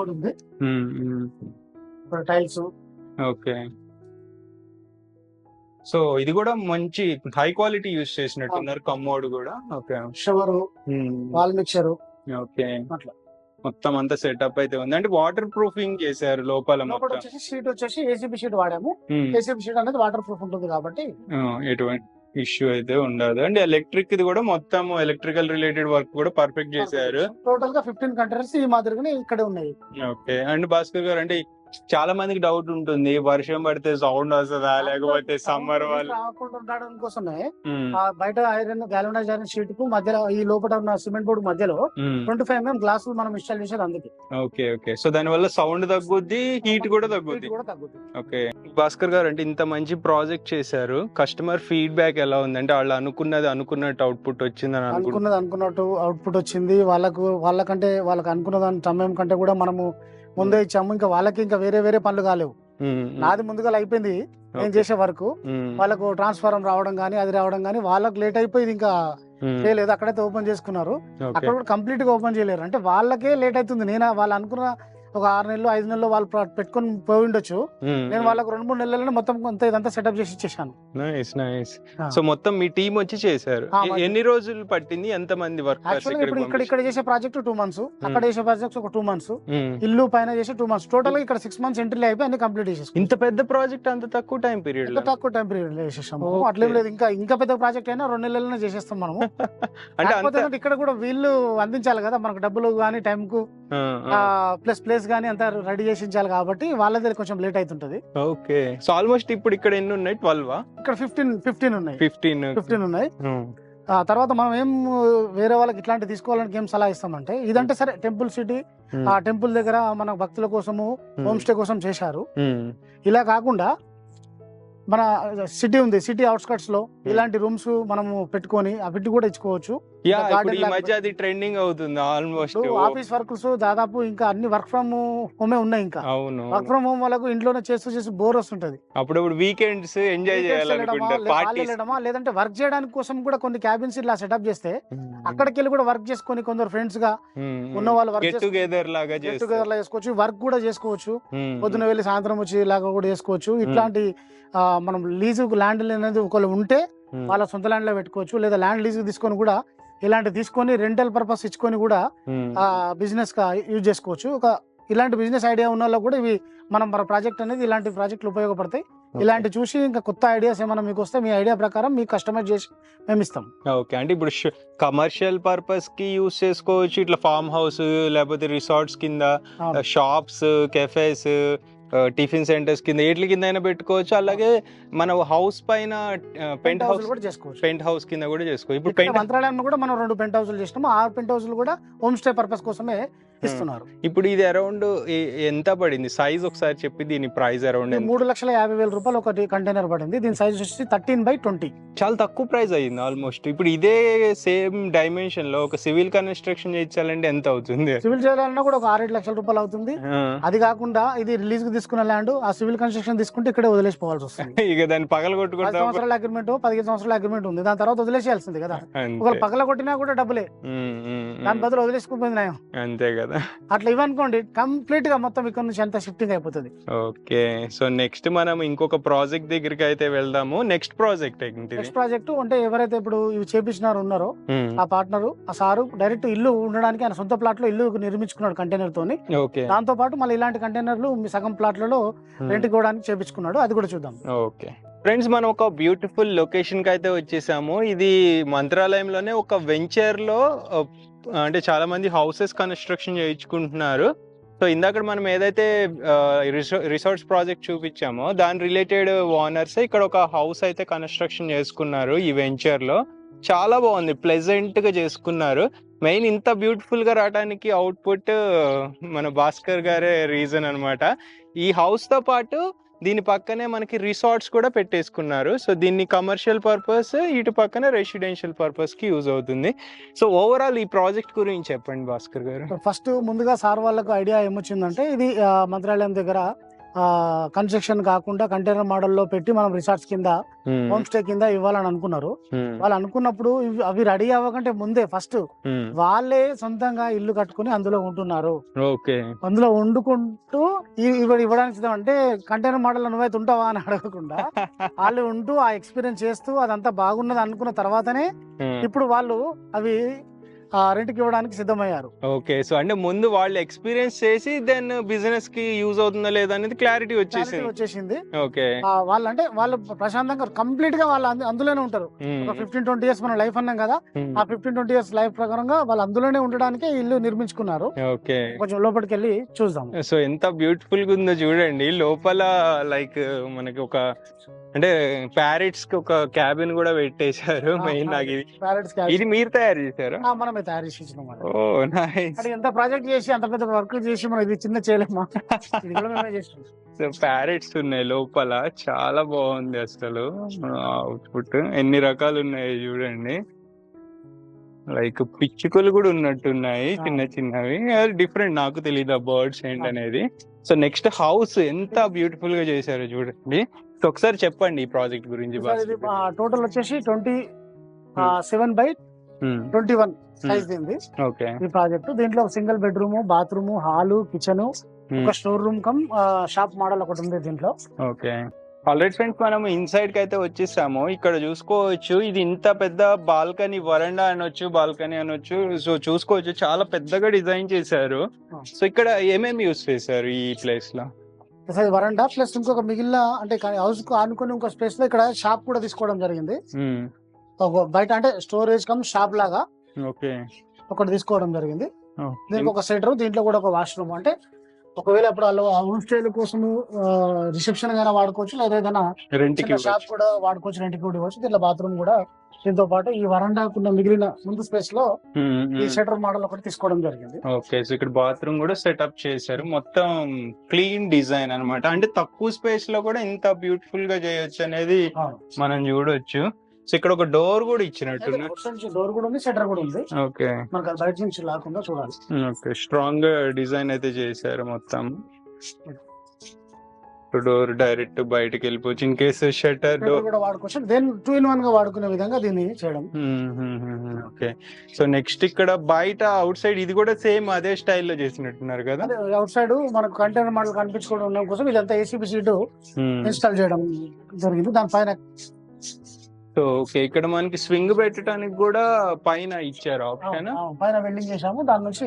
టైల్స్. ఓకే. సో ఇది కూడా మంచి హై క్వాలిటీ యూస్ చేసినట్టున్నారు. కమ్మోడ్ కూడా. Okay. Shower, wall mixture. Okay. అట్లా మొత్తం అంతా సెటప్ అయితే ఉంది. అంటే వాటర్ ప్రూఫింగ్ చేశారు లోపల. షీట్ వచ్చేసి ACP షీట్ వాడాము. ACP షీట్ అనేది వాటర్ ప్రూఫ్ ఉంటుంది కాబట్టి ఎటువంటి ఇష్యూ అయితే ఉండదు. అండ్ ఎలక్ట్రిక్ ఇది కూడా మొత్తం ఎలక్ట్రికల్ రిలేటెడ్ వర్క్ కూడా పర్ఫెక్ట్ చేశారు. టోటల్ గా 15 కంటైనర్స్ ఈ మాదిరిగానే ఇక్కడ ఉన్నాయి. ఓకే. అండ్ భాస్కర్ గారు అంటే చాలా మందికి డౌట్ ఉంటుంది, వర్షం పడితే సౌండ్ వస్తుందా లేకపోతే సమ్మర్ వాళ్ళు రాకుండా ఉండడం కోసమే ఉమ్, బయట ఐరన్ గాల్వనైజ్ ఐరన్ షీట్ కు మధ్యలో ఈ లోపల ఉన్న సిమెంట్ బోర్డు మధ్యలో ఉమ్. 25 mm గ్లాసులు మనం ఇన్స్టాల్ చేసేది అందుకే. ఓకే ఓకే, సో దాని వల్ల సౌండ్ తగ్గుద్ది, హీట్ కూడా తగ్గుద్ది. కూడా తగ్గుతుంది. ఓకే భాస్కర్ గారు, అంటే ఇంత మంచి ప్రాజెక్ట్ చేశారు, కస్టమర్ ఫీడ్బ్యాక్ ఎలా ఉంది? అంటే వాళ్ళు అనుకున్నట్టు అవుట్పుట్ వచ్చిందని అనుకున్నట్టు అవుట్పుట్ వచ్చింది. వాళ్ళకంటే వాళ్ళకి అనుకున్న దాని సమయం కంటే కూడా మనము ముందే ఇచ్చాము. ఇంకా వాళ్ళకి ఇంకా వేరే పనులు కాలేవు. నాది ముందుగా అయిపోయింది నేను చేసే వరకు. వాళ్ళకు ట్రాన్స్ఫారం రావడం కానీ అది రావడం కానీ వాళ్ళకి లేట్ అయిపోయింది, ఇంకా చేయలేదు. అక్కడైతే ఓపెన్ చేసుకున్నారు, అక్కడ కూడా కంప్లీట్ గా ఓపెన్ చేయలేరు. అంటే వాళ్ళకే లేట్ అవుతుంది. నేను వాళ్ళు అనుకున్న ఒక 6 నెలలు 5 నెలలు వాళ్ళు పెట్టుకొని పోయి ఉండొచ్చు. నేను వాళ్ళకు 2-3 నెలల్లో మొత్తం ఇదంతా సెటప్ చేసి ఇచ్చేసాను. Nice nice. సో మొత్తం మీ టీం వచ్చి చేశారు. ఎన్ని రోజులు పట్టింది? ఎంత మంది వర్కర్స్? ఇక్కడ చేసే ప్రాజెక్ట్ 2 months, అక్కడ చేసే ప్రాజెక్ట్ ఒక 2 months, ఇల్లు పైన చేసే 2 months, టోటల్ గా ఇక్కడ 6 months ఎంట్రీ అయిపోయి అన్ని కంప్లీట్ చేసేసాం. ఇంత పెద్ద ప్రాజెక్ట్ అంత తక్కువ టైం పీరియడ్ లో చేసేసాము. అట్లేం లేదు, ఇంకా పెద్ద ప్రాజెక్ట్ అయినా 2 నెలల్లోనే చేసేస్తాం మనము. అంటే ఇక్కడ కూడా వీళ్ళు అందించాలి కదా మనకు, డబ్బులు గానీ టైం కు ప్లేస్ గానీ అంతా రెడీ చేసి ఇచ్చాలి, కాబట్టి వాళ్ళ దగ్గర కొంచెం లేట్ అవుతుంటది. ఓకే, సో ఆల్మోస్ట్ ఇప్పుడు ఇక్కడ ఎన్ని ఉన్నాయి? 12 ఇక్కడ 15 ఉన్నాయి. 15 ఉన్నాయి. తర్వాత మనం ఏం వేరే వాళ్ళకి ఇట్లాంటి తీసుకోవాలని ఏం సలహా ఇస్తామంటే, ఇదంటే సరే టెంపుల్ సిటీ, ఆ టెంపుల్ దగ్గర మన భక్తుల కోసము హోమ్ స్టే కోసం చేశారు. ఇలా కాకుండా మన సిటీ ఉంది, సిటీ అవుట్స్కట్స్ లో ఇలాంటి రూమ్స్ మనము పెట్టుకొని అవిటి కూడా ఇచ్చుకోవచ్చు. ఈ మధ్య అది ట్రెండింగ్ అవుతుంది. ఆల్మోస్ట్ ఆఫీస్ వర్క్స్ దాదాపు ఇంకా అన్ని వర్క్ ఫ్రమ్ హోమే ఉన్నాయి. ఇంకా వర్క్ ఫ్రమ్ హోమ్ వాళ్ళకు ఇంట్లోనే చేస్తూ బోర్ వస్తుంటది. అప్పుడప్పుడు వీకెండ్స్ ఎంజాయ్ చేయాలనుకుంటా, లేదంటే వర్క్ చేయడానికి కోసం కూడా కొన్ని క్యాబిన్స్ ఇలా సెటప్ చేస్తే అక్కడికి వెళ్ళి కూడా వర్క్ చేసుకొని కొందరు ఫ్రెండ్స్ గా ఉన్న వాళ్ళు గెట్ టుగెదర్ లాగా చేసుకోవచ్చు, వర్క్ కూడా చేసుకోవచ్చు. పొద్దున వెళ్ళి సాయంత్రం వచ్చి లాగా కూడా చేసుకోవచ్చు. ఇట్లాంటి మనం లీజు ల్యాండ్ అనేది ఒకళ్ళు ఉంటే వాళ్ళ సొంత ల్యాండ్ లో పెట్టుకోవచ్చు, లేదా ల్యాండ్ లీజు తీసుకొని కూడా ఇలాంటి తీసుకొని రెంటల్ పర్పస్ ఇచ్చుకొని కూడా బిజినెస్ గా యూజ్ చేసుకోవచ్చు. ఇలాంటి బిజినెస్ ఐడియా ఉన్న వాళ్ళకి కూడా ఇవి మన ప్రాజెక్ట్ అనేది ఇలాంటి ప్రాజెక్టులు ఉపయోగపడతాయి. ఇలాంటి చూసి ఇంకా కొత్త ఐడియాస్ ఏమైనా మీకు వస్తే మీ ఐడియా ప్రకారం మీకు కస్టమైజ్ చేసి మేము ఇస్తాం. ఓకే, అంటే ఇప్పుడు కమర్షియల్ పర్పస్ కి యూజ్ చేసుకోవచ్చు, ఇట్లా ఫార్మ్ హౌస్ లేకపోతే రిసార్ట్స్ కింద, షాప్స్, కెఫేస్, టిఫిన్ సెంటర్స్ కింద, ఎట్ల కింద అయినా పెట్టుకోవచ్చు. అలాగే మన హౌస్ పైన పెంట్ హౌస్ కూడా చేసుకోవచ్చు, పెంట్ హౌస్ కింద కూడా చేసుకోవచ్చు. ఇప్పుడు మంత్రాలయంలో కూడా మనం 2 పెంట్ హౌస్లు చేసినాము. 6 పెంట్ హౌస్లు కూడా హోమ్ స్టే పర్పస్ కోసమే ఇస్తున్నారు. ఇప్పుడు ఇది అరౌండ్ ఎంత పడింది సైజ్ ఒకసారి చెప్పి, దీని ప్రైస్ అరౌండ్ 3,50,000 రూపాయలు ఒకటి కంటైనర్ పడింది. దీని సైజ్ వచ్చి 13x20. చాలా తక్కువ ప్రైస్ అయ్యింది ఆల్మోస్ట్. ఇప్పుడు ఇదే సేమ్ డైమెన్షన్ లో ఒక సివిల్ కన్స్ట్రక్షన్ చేయించాలంటే ఎంత అవుతుంది? సివిల్ చేయాలన్నా కూడా ఒక 6-7 లక్షల రూపాయలు అవుతుంది. అది కాకుండా ఇది రిలీజ్ కు తీసుకున్న ల్యాండ్, ఆ సివిల్ కన్స్ట్రక్షన్ తీసుకుంటే ఇక్కడే వదిలేసిపోవాల్సి వస్తుంది. ఇక దాన్ని పగల కొట్టుకుంటా 10 సంవత్సరాల అగ్రిమెంట్, 15 సంవత్సరాల అగ్రిమెంట్ ఉంది. దాని తర్వాత వదిలేసేయాల్సింది కదా. ఒకవేళ పగల కొట్టినా కూడా డబ్బులే, దాని బదులు వదిలేసుకుపోయింది నయం. అంతే కదా. అట్లా ఇవనుకోండి కంప్లీట్ గా మొత్తం ఇక్కడ నుంచి అంతా షిఫ్టింగ్ అయిపోతుంది. ఓకే, సో నెక్స్ట్ మనం ఇంకొక ప్రాజెక్ట్ దగ్గరికి అయితే వెళ్దాము. నెక్స్ట్ ప్రాజెక్ట్ అంటే ఎవరైతే ఇప్పుడు ఇవి చేపించినారు ఉన్నారో ఆ పార్ట్నర్, ఆ సారు డైరెక్ట్ ఇల్లు ఉండడానికి ఆయన సొంత ప్లాట్ లో ఇల్లు నిర్మించుకున్నాడు కంటైనర్ తోని. దాంతో పాటు మళ్ళీ ఇలాంటి కంటైనర్లు సగం ప్లాట్లలో రెంట్ ఇవ్వడానికి చేపించుకున్నాడు. అది కూడా చూద్దాం. ఓకే ఫ్రెండ్స్, మనం ఒక బ్యూటిఫుల్ లొకేషన్ కి అయితే వచ్చేసాము. ఇది మంత్రాలయంలోనే ఒక వెంచర్ లో, అంటే చాలా మంది హౌసెస్ కన్స్ట్రక్షన్ చేయించుకుంటున్నారు. సో ఇందాక మనం ఏదైతే రిసార్ట్స్ ప్రాజెక్ట్ చూపించామో దాని రిలేటెడ్ ఓనర్స్ ఇక్కడ ఒక హౌస్ అయితే కన్స్ట్రక్షన్ చేసుకున్నారు ఈ వెంచర్ లో. చాలా బాగుంది, ప్లెజెంట్ గా చేసుకున్నారు. మెయిన్ ఇంత బ్యూటిఫుల్ గా రావడానికి అవుట్పుట్ మన భాస్కర్ గారే రీజన్ అన్నమాట. ఈ హౌస్ తో పాటు దీని పక్కనే మనకి రిసార్ట్స్ కూడా పెట్టేసుకున్నారు. సో దీన్ని కమర్షియల్ పర్పస్, ఇటు పక్కన రెసిడెన్షియల్ పర్పస్ కి యూజ్ అవుతుంది. సో ఓవరాల్ ఈ ప్రాజెక్ట్ గురించి చెప్పండి భాస్కర్ గారు. ఫస్ట్ ముందుగా సార్ వాళ్ళకు ఐడియా ఏమొచ్చిందంటే, ఇది మంత్రాలయం దగ్గర కన్స్ట్రక్షన్ కాకుండా కంటైనర్ మోడల్లో పెట్టి మనం రిసార్ట్స్ కింద హోమ్ స్టే కింద ఇవ్వాలని అనుకున్నారు. వాళ్ళు అనుకున్నప్పుడు అవి రెడీ అవ్వకంటే ముందే ఫస్ట్ వాళ్ళే సొంతంగా ఇల్లు కట్టుకుని అందులో ఉంటున్నారు. అందులో వండుకుంటూ ఇవ్వడానికి సిద్ధం. అంటే కంటైనర్ మోడల్ నువ్వైతే ఉంటావా అని అడగకుండా వాళ్ళు ఉంటూ ఆ ఎక్స్పీరియన్స్ చేస్తూ అదంతా బాగున్నది అనుకున్న తర్వాతనే ఇప్పుడు వాళ్ళు అవి రెంట్ కి ఇవ్వడానికి సిద్ధమయ్యారు. ఓకే. సో అంటే ముందు వాళ్ళు ఎక్స్పీరియన్స్ చేసి దెన్ బిజినెస్ కి యూజ్ అవుతుందా లేదా అనేది క్లారిటీ వచ్చేసింది. ఓకే. వాళ్ళు ప్రశాంతంగా కంప్లీట్ గా వాళ్ళు అందులోనే ఉంటారు. ఒక 15-20 ఇయర్స్ మన లైఫ్ అన్నాం కదా, ఆ 15-20 ఇయర్స్ లైఫ్ ప్రకారంగా వాళ్ళు అందులోనే ఉండడానికి ఇల్లు నిర్మించుకున్నారు. ఓకే. కొంచెం లోపలికి వెళ్ళి చూద్దాం. సో ఎంత బ్యూటిఫుల్ గా ఉందో చూడండి. లోపల లైక్ మనకి ఒక అంటే ప్యారెట్స్ కి ఒక క్యాబిన్ కూడా పెట్టేశారు. మెయిన్ నాకు ఇది మీరు తయారు చేశారు? మనమే తయారు చేసి ఇచ్చినాం. ఓ నైస్. ఎంత ప్రాజెక్ట్ చేసి అంత పెద్ద వర్క్ చేసి మనం ఇది చిన్న చేయలేమా? సో ప్యారెట్స్ ఉన్నాయి లోపల, చాలా బాగుంది అసలు అవుట్పుట్. ఎన్ని రకాలు ఉన్నాయి చూడండి. లైక్ పిచ్చుకలు కూడా ఉన్నట్టున్నాయి చిన్న చిన్నవి. డిఫరెంట్, నాకు తెలియదు ఆ బర్డ్స్ ఏంటి అనేది. సో నెక్స్ట్ హౌస్ ఎంత బ్యూటిఫుల్ గా చేశారు చూడండి. సో ఒకసారి చెప్పండి ఈ ప్రాజెక్ట్ గురించి. టోటల్ వచ్చేసి 27/21 సైజ్ ఉంది ఈ ప్రాజెక్ట్. దీంట్లో single bedroom, bathroom, hall, kitchen, ఒక store room cum shop model ఒకటి ఉంది దీంట్లో. ఓకే. ఆల్రెడీ ఫ్రెండ్స్ మనం ఇన్సైడ్ కి అయితే వచ్చేసాము. ఇక్కడ చూసుకోవచ్చు, ఇది ఇంత పెద్ద బాల్కనీ, వరండా అనొచ్చు, బాల్కనీ అనొచ్చు. సో చూసుకోవచ్చు చాలా పెద్దగా డిజైన్ చేశారు. సో ఇక్కడ ఏమేమి యూస్ చేశారు ఈ ప్లేస్ లో? వరండా ప్లస్ ఇంకొక మిగిలిన అంటే హౌస్ కు ఆనుకొని ఇంకో స్పేస్ లో ఇక్కడ షాప్ కూడా తీసుకోవడం జరిగింది. బయట అంటే స్టోరేజ్ కమ్ షాప్ లాగా ఒకటి తీసుకోవడం జరిగింది. దీనికి ఒక సెటర్, దీంట్లో కూడా ఒక వాష్రూమ్. అంటే ఒకవేళ ఇప్పుడు వాళ్ళు హోమ్ స్టేల కోసం రిసెప్షన్ గానే వాడుకోవచ్చు, లేదా ఏదైనా షాప్ కూడా వాడుకోవచ్చు, రెంట్కి కూడా ఇవ్వచ్చు. దీంట్లో బాత్రూమ్ కూడా దీంతో పాటు ఈ వరండాకున్న మిగిలిన ముందు స్పేస్ లో ఈ షటర్ మోడల్ ఒకటి తీసుకోవడం జరిగింది. ఓకే. సో ఇక్కడ బాత్రూమ్ కూడా సెటప్ చేశారు. మొత్తం క్లీన్ డిజైన్ అన్నమాట. అంటే తక్కువ స్పేస్ లో కూడా ఇంత బ్యూటిఫుల్ గా చేయొచ్చు అనేది మనం చూడొచ్చు. సో ఇక్కడ ఒక డోర్ కూడా ఇచ్చినట్టు, డోర్ కూడా ఉంది, షటర్ కూడా ఉంది. ఓకే. మనకు బయట నుంచి లేకుండా చూడాలి. ఓకే. స్ట్రాంగ్ డిజైన్ అయితే చేశారు మొత్తం. డోర్ డైరెక్ట్ బయటకి వెళ్ళిపోవచ్చు. ఇన్ కేసు షట్టర్ డోర్ కూడా వాడుకోవచ్చు. దెన్ 2-in-1 గా వాడుకునే విధంగా దీన్ని చేయడం. ఓకే. సో నెక్స్ట్ ఇక్కడ బయట అవుట్ సైడ్ ఇది కూడా సేమ్ అదే స్టైల్లో చేసినట్టున్నారు కదా. అవుట్ సైడ్ మనకు కంటైనర్ మోడల్ కనిపించుకోవడం కోసం ఇదంతా ఏసీబీ షీట్ ఇన్స్టాల్ చేయడం జరిగింది దానిపైన. సో ఓకే, ఇక్కడ మనకి స్వింగ్ పెట్టడానికి కూడా పైన ఇచ్చారు ఆప్షన్. పైన వెల్డింగ్ చేసాము, దాని నుంచి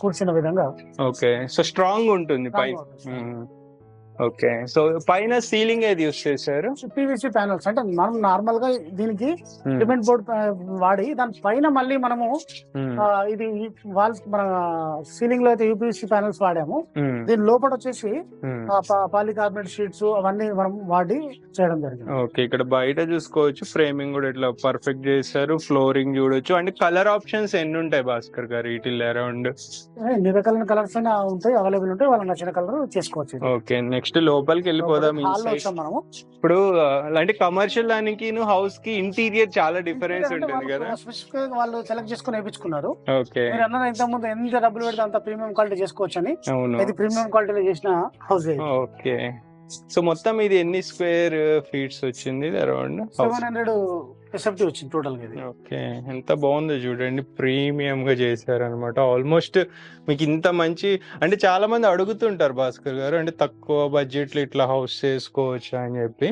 కూర్చున్న విధంగా. ఓకే. సో స్ట్రాంగ్ ఉంటుంది పైన. ఓకే. సో పైన సీలింగ్ ఏది యూస్ చేశారు? PVC panels. అంటే మనం నార్మల్ గా దీనికి సిమెంట్ బోర్డ్ వాడి దాని పైన మళ్ళీ మనము ఇది వాల్స్ మన సీలింగ్ లో అయితే యూపీవీసీ ప్యానల్స్ వాడాము. దీని లోపల వచ్చేసి పాలికార్బోనేట్ షీట్స్ అవన్నీ మనం వాడి చేయడం జరిగింది. ఓకే. ఇక్కడ బయట చూసుకోవచ్చు ఫ్రేమింగ్ కూడా ఇట్లా పర్ఫెక్ట్ చేశారు. ఫ్లోరింగ్ చూడొచ్చు. అంటే కలర్ ఆప్షన్స్ ఎన్ని ఉంటాయి భాస్కర్ గారు వీటిల్లో? అరౌండ్ ఎన్ని రకాల కలర్స్ ఉంటాయి, అవైలబుల్ ఉంటాయి, వాళ్ళకి నచ్చిన కలర్ చేసుకోవచ్చు. ఓకే. నెక్స్ట్ లోపలికి వెళ్ళిపోదాం. ఇప్పుడు అంటే కమర్షియల్ దానికి హౌస్ కి ఇంటీరియర్ చాలా డిఫరెన్స్ ఉంటుంది కదా. వాళ్ళు సెలెక్ట్ చేసుకుని వేయించుకున్నారు. ఓకే. ఇంత ముందు ఎంత డబ్బులు పెడితే అంత ప్రీమియం క్వాలిటీ చేసుకోవచ్చు అని. ఇది ప్రీమియం క్వాలిటీలో చేసిన హౌస్. ఓకే. సో మొత్తం ఇది ఎన్ని స్క్వేర్ ఫీట్స్ వచ్చింది? అరౌండ్ 700 SFT వచ్చింది టోటల్ గా. ఓకే. ఎంత బాగుందో చూడండి, ప్రీమియం గా చేశారు అనమాట. ఆల్మోస్ట్ మీకు ఇంత మంచి అంటే చాలా మంది అడుగుతుంటారు భాస్కర్ గారు, అంటే తక్కువ బడ్జెట్ లో ఇట్లా హౌస్ చేసుకోవచ్చు అని చెప్పి.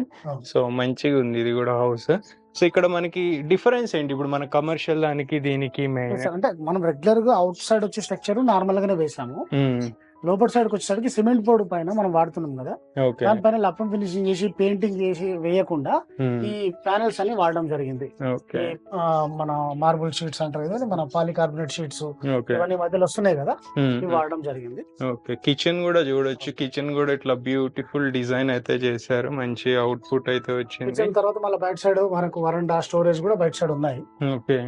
సో మంచిగా ఉంది ఇది కూడా హౌస్. సో ఇక్కడ మనకి డిఫరెన్స్ ఏంటి ఇప్పుడు మన కమర్షియల్ దానికి దీనికి? మెయిన్ అంటే మనం రెగ్యులర్ గా అవుట్ సైడ్ వచ్చే స్ట్రక్చర్ నార్మల్ గానే వేసాము. లోపల సైడ్ వచ్చేసరికి సిమెంట్ బోర్డు పైన మనం వాడుతున్నాం కదా, దానిపైన లప్పం ఫినిషింగ్ చేసి పెయింటింగ్ చేసి వేయకుండా ఈ ప్యానెల్స్ అన్ని వాడడం జరిగింది. మన మార్బుల్ షీట్స్ అంటారు కదా, మన పాలికార్బోనేట్ షీట్స్ ఇవన్నీ మధ్యలో వస్తున్నాయి కదా, ఇవి వాడడం జరిగింది. ఓకే. కిచెన్ కూడా చూడొచ్చు. కిచెన్ కూడా ఇట్లా బ్యూటిఫుల్ డిజైన్ అయితే చేశారు. మంచి అవుట్పుట్ అయితే వచ్చింది. కిచెన్ తర్వాత మళ్ళీ బయట సైడ్ మనకు వరండా, స్టోరేజ్ కూడా బయట సైడ్ ఉన్నాయి. ఓకే.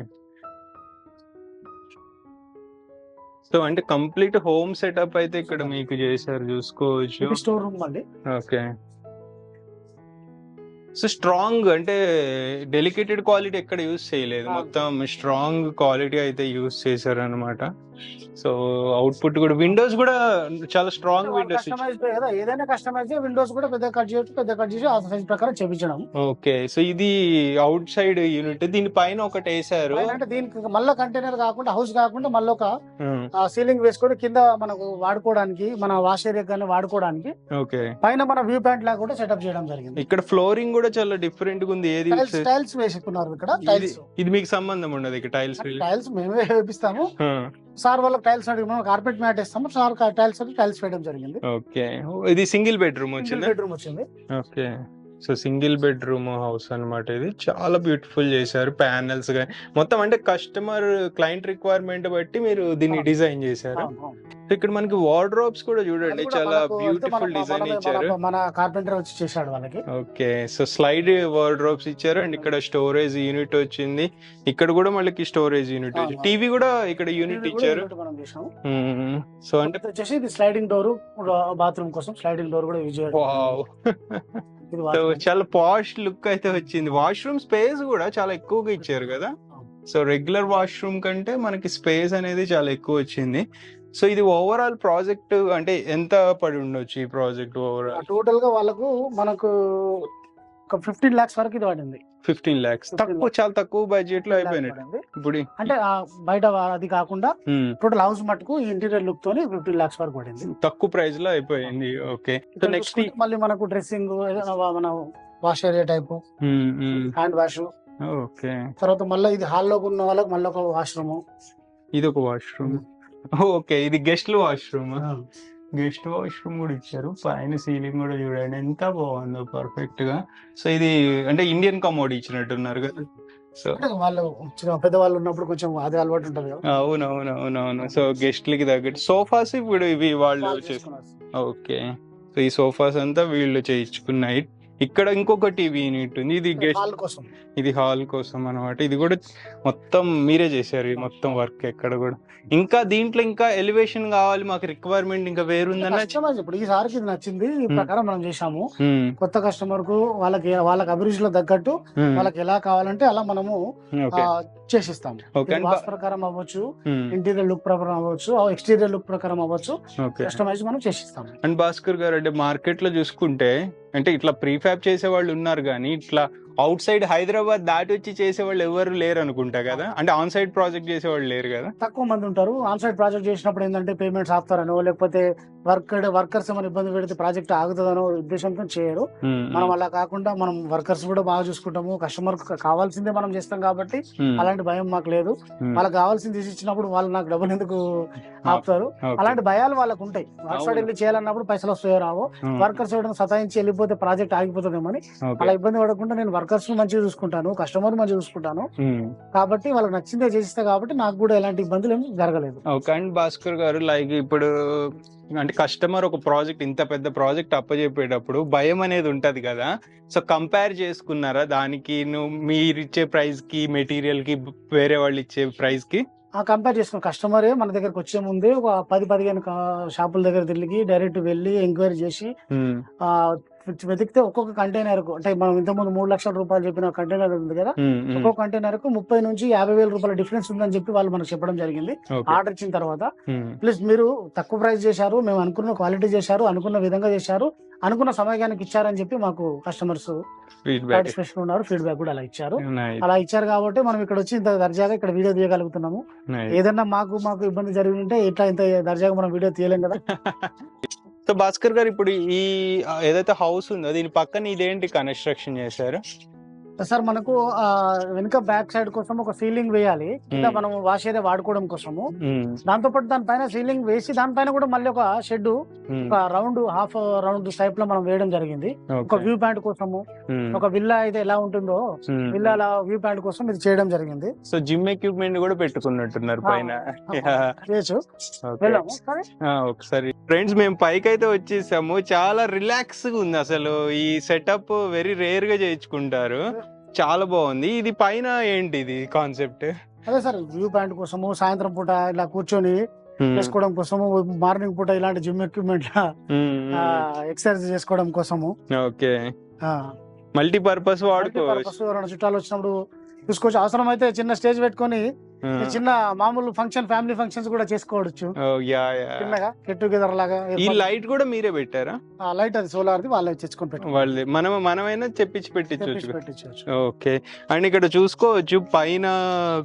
సో అంటే కంప్లీట్ హోమ్ సెటప్ అయితే ఇక్కడ మీకు చేశారు చూసుకోవచ్చు. స్టోర్ రూమ్ అండి. ఓకే. సో స్ట్రాంగ్ అంటే డెలికేటెడ్ క్వాలిటీ ఎక్కడ యూజ్ చేయలేదు, మొత్తం స్ట్రాంగ్ క్వాలిటీ అయితే యూజ్ చేశారు అనమాట. సో అవుట్పుట్ కూడా విండోస్ కూడా చాలా స్ట్రాంగ్ విండోస్. కస్టమైజ్డ్ కదా, ఏదైనా కస్టమైజ్ విండోస్ కూడా పెద్ద కట్ చేయొచ్చు, పెద్ద కట్ చేసి ఆ సైజ్ ప్రకారం చేపించడం. ఓకే, సో ఇది అవుట్ సైడ్ యూనిట్, దీని పైన ఒకటి వేసారు అంటే దీనికి మళ్ళీ కంటైనర్ కాకుండా, హౌస్ కాకుండా మళ్ళీ ఒక సీలింగ్ వేసుకొని కింద మనకు వాడుకోవడానికి, మన వాష్ ఏరియా కానీ వాడుకోవడానికి, ఓకే పైన మన వ్యూ పాయింట్ లాగా కూడా సెటప్ చేయడం జరిగింది. ఇక్కడ ఫ్లోరింగ్ కూడా చాలా డిఫరెంట్ గా ఉంది. ఏది టైల్స్ వేసుకున్నారు ఇక్కడ. టైల్స్ ఇది మీకు సంబంధం ఉండదు ఇక్కడ, టైల్స్ మేమే వేపిస్తాము. సార్ వాళ్ళకి టైల్స్ అడిగి మనం కార్పెట్ మ్యాట్ వేస్తాము, సార్ టైల్స్ వేయడం జరిగింది. ఓకే, ఇది సింగిల్ బెడ్రూమ్ వచ్చింది. Okay, so single bedroom house అన్నమాట. ఇది చాలా బ్యూటిఫుల్ చేశారు, ప్యానెల్స్ కానీ మొత్తం. అంటే కస్టమర్ క్లయింట్ రిక్వైర్మెంట్ బట్టి మీరు దీన్ని డిజైన్ చేశారు. ఇక్కడ మనకి వార్డ్రోబ్స్ కూడా చూడండి, చాలా బ్యూటిఫుల్ డిజైన్ ఇచ్చారు. మన కార్పెంటర్ వచ్చి చేశాడు వాళ్ళకి. ఓకే, సో స్లైడ్ వార్డ్రోబ్స్ ఇచ్చారు. అండ్ ఇక్కడ స్టోరేజ్ యూనిట్ వచ్చింది. ఇక్కడ కూడా మళ్ళీ స్టోరేజ్ యూనిట్, టీవీ కూడా ఇక్కడ యూనిట్ ఇచ్చారు. సో అంటే వచ్చేసి ఇది స్లైడింగ్ డోర్, బాత్రూమ్ కోసం స్లైడింగ్ డోర్ కూడా యూజ్ చేయడం. చాలా పాష్ లుక్ అయితే వచ్చింది. వాష్రూమ్ స్పేస్ కూడా చాలా ఎక్కువగా ఇచ్చారు కదా. సో రెగ్యులర్ వాష్రూమ్ కంటే మనకి స్పేస్ అనేది చాలా ఎక్కువ వచ్చింది. సో ఇది ఓవరాల్ ప్రాజెక్ట్ అంటే ఎంత పడి ఉండొచ్చు ఈ ప్రాజెక్ట్ ఓవరాల్? టోటల్ గా వాళ్ళకు మనకు ఒక 15 lakhs వరకు ఇది పడింది. 15 lakhs తక్కువ, చాలా తక్కువ బడ్జెట్ లో అయిపోయినట్టు ఇప్పుడు. అంటే బయట అది కాకుండా టోటల్ హౌస్ మట్టుకు ఇంటీరియర్ లుక్ తోని 15 lakhs వరకు పడింది. తక్కువ ప్రైస్ లో అయిపోయింది. ఓకే, సో నెక్స్ట్ మళ్ళీ మనకు డ్రెస్సింగ్, మన wash area type, hand wash. Okay, తర్వాత మళ్ళీ ఇది హాల్లో ఉన్న వాళ్ళకి మళ్ళీ ఒక వాష్రూమ్, ఇది ఒక వాష్రూమ్. ఓకే, ఇది గెస్ట్ వాష్రూమ్. గెస్ట్ వాష్రూమ్ కూడా ఇచ్చారు. పైన సీలింగ్ కూడా చూడండి ఎంత బాగుందో, పర్ఫెక్ట్ గా. సో ఇది అంటే ఇండియన్ కమోడ్ ఇచ్చినట్టున్నారు కదా. సో వాళ్ళు పెద్దవాళ్ళు ఉన్నప్పుడు కొంచెం అదే అలవాటు ఉంటుంది కదా. అవునవునవునవును. సో గెస్ట్లకి తగ్గట్టు సోఫాస్ ఇప్పుడు ఇవి వాళ్ళు చేసుకున్నారు. ఓకే, సో ఈ సోఫాస్ అంతా వీళ్ళు చేయించుకున్నాయి. ఇక్కడ ఇంకొక టీవీ యూనిట్ ఉంది, ఇది గెస్ట్ కోసం, ఇది హాల్ కోసం అనమాట. ఇది కూడా మొత్తం మీరే చేశారు మొత్తం వర్క్. ఎక్కడ కూడా ఇంకా దీంట్లో ఇంకా ఎలివేషన్ కావాలి, మాకు రిక్వైర్మెంట్ ఇంకా వేరుందన్న. ఇప్పుడు ఈసారికి ఇది నచ్చింది, ఈ ప్రకారం మనం చేసాము. కొత్త కస్టమర్ కు వాళ్ళకి అభిరుచిలో తగ్గట్టు వాళ్ళకి ఎలా కావాలంటే అలా మనము చేసిస్తాము. వాస్తు ప్రకారం అవ్వచ్చు, ఇంటీరియర్ లుక్ ప్రకారం అవ్వచ్చు, ఎక్స్టీరియర్ లుక్ ప్రకారం అవ్వచ్చు, కస్టమైజ్ మనం చేసిస్తాము. అండ్ భాస్కర్ గారు, అంటే మార్కెట్ లో చూసుకుంటే అంటే ఇట్లా ప్రీఫ్యాబ్ చేసే వాళ్ళు ఉన్నారు కానీ ఇట్లా అవుట్ సైడ్ హైదరాబాద్ దాటి వచ్చి చేసే వాళ్ళు ఎవరు లేరు అనుకుంటా కదా. అంటే ఆన్ సైడ్ ప్రాజెక్ట్ చేసే వాళ్ళు లేరు కదా, తక్కువ మంది ఉంటారు. ఆన్ సైడ్ ప్రాజెక్ట్ చేసినప్పుడు ఏంటంటే పేమెంట్స్ ఆపుతారనో, లేకపోతే వర్కర్స్ ఏమైనా ఇబ్బంది పెడితే ప్రాజెక్ట్ ఆగుతుందనో ఉద్దేశంతో చేయరు. మనం అలా కాకుండా మనం వర్కర్స్ కూడా బాగా చూసుకుంటాము. కస్టమర్ కావాల్సిందే మనం చేస్తాం కాబట్టి అలాంటి భయం మాకు లేదు. వాళ్ళకి కావాల్సింది తీసి ఇచ్చినప్పుడు వాళ్ళు నాకు డబ్బులు ఎందుకు ఆపుతారు, అలాంటి భయాలు వాళ్ళకు ఉంటాయి. అవుట్ సైడ్ వెళ్ళి చేయాలన్నప్పుడు పైసలు వస్తాయో రావో, వర్కర్స్ ఎవరైనా సతాయించి వెళ్ళిపోతే ప్రాజెక్ట్ ఆగిపోతుందేమని అలా ఇబ్బంది పడకుండా నేను వర్కర్స్ మంచిగా చూసుకుంటాను, కస్టమర్ మంచిగా చూసుకుంటాను. కాబట్టి వాళ్ళకి నచ్చిందే చేసిస్తా కాబట్టి నాకు కూడా ఎలాంటి ఇబ్బందులు ఏమి జరగలేదు. ఓకే, అండ్ భాస్కర్ గారు, లైక్ ఇప్పుడు అంటే కస్టమర్ ఒక ప్రాజెక్ట్, ఇంత పెద్ద ప్రాజెక్ట్ అప్పచెప్పేటప్పుడు భయం అనేది ఉంటది కదా. సో కంపేర్ చేసుకున్నారా దానికి, మీరు ఇచ్చే ప్రైస్ కి, మెటీరియల్ కి, వేరే వాళ్ళు ఇచ్చే ప్రైస్ కి కంపేర్ చేసుకున్న కస్టమరే మన దగ్గరకు వచ్చే ముందే ఒక 10-15 షాపుల దగ్గర తిరిగి డైరెక్ట్ వెళ్ళి ఎంక్వైరీ చేసి వెతికితే ఒక్కొక్క కంటైనర్ కు, అంటే మనం ఇంతకుముందు 3 లక్షల రూపాయలు చెప్పిన కంటైనర్ ఉంది కదా, ఒక్కొక్క కంటైనర్ కు 30 నుంచి 50,000 రూపాయల డిఫరెన్స్ ఉందని చెప్పి వాళ్ళు మనకు చెప్పడం జరిగింది ఆర్డర్ ఇచ్చిన తర్వాత. ప్లస్ మీరు తక్కువ ప్రైస్ చేశారు, మేము అనుకున్న క్వాలిటీ చేశారు, అనుకున్న విధంగా చేశారు, అనుకున్న సమయానికి ఇచ్చారని చెప్పి మాకు కస్టమర్స్ సాటిస్ఫాక్షన్ ఉన్నారు, ఫీడ్బ్యాక్ కూడా అలా ఇచ్చారు. అలా ఇచ్చారు కాబట్టి మనం ఇక్కడ వచ్చి ఇంత దర్జాగా ఇక్కడ వీడియో తీయగలుగుతున్నాము. ఏదన్నా మాకు ఇబ్బంది జరిగి ఉంటే ఇట్లా ఇంత దర్జాగా మనం వీడియో తీయలేం కదా. సో భాస్కర్ గారు, ఇప్పుడు ఈ ఏదైతే హౌస్ ఉందో దీని పక్కన ఇదేంటి కన్స్ట్రక్షన్ చేశారు సార్? మనకు వెనుక బ్యాక్ సైడ్ కోసం ఒక సీలింగ్ వేయాలి, ఇంకా మనం వాష్ ఏరియా వాడుకోవడం కోసము. దాంతో పాటు దానిపైన సీలింగ్ వేసి దానిపైన కూడా మళ్ళీ ఒక షెడ్, ఒక హాఫ్ రౌండ్ టైప్ లో మనం వేయడం జరిగింది. ఒక వ్యూ పాయింట్ కోసము, ఒక విల్లా అయితే ఎలా ఉంటుందో విల్లా వ్యూ పాయింట్ కోసం ఇది చేయడం జరిగింది. సో జిమ్ ఎక్విప్మెంట్ కూడా పెట్టుకున్నట్టున్నారు పైన. ఒకసారి ఫ్రెండ్స్, మేము పైకి అయితే వచ్చేసాము. చాలా రిలాక్స్ గా ఉంది అసలు. ఈ సెటప్ వెరీ రేర్ గా చేయించుకుంటారు, చాలా బాగుంది. ఇది పైన ఏంటి ఇది కాన్సెప్ట్? అదే సార్, వ్యూ పాయింట్ కోసము, సాయంత్రం పూట ఇలా కూర్చొని చేసుకోవడం కోసము, మార్నింగ్ పూట ఇలాంటి జిమ్ ఎక్విప్మెంట్ ఎక్సర్సైజ్ చేసుకోవడం కోసము. ఓకే, మల్టీపర్పస్ వాడుకోవచ్చు. చుట్టాలు వచ్చినప్పుడు చూసుకోవచ్చు. అవసరం అయితే చిన్న స్టేజ్ పెట్టుకొని చిన్న మామూలు ఫంక్షన్, ఫ్యామిలీ ఫంక్షన్స్ కూడా చేసుకోవచ్చు చిన్నగా, గెట్ టుగెదర్ లాగా. ఈ లైట్ కూడా మీరే పెట్టారా? లైట్ అది సోలార్ ది, వాళ్ళే తెచ్చుకొని పెట్టారు. వాళ్ళది మనమైనా చెప్పించి పెట్టించవచ్చు. ఓకే. అండ్ ఇక్కడ చూసుకోవచ్చు పైన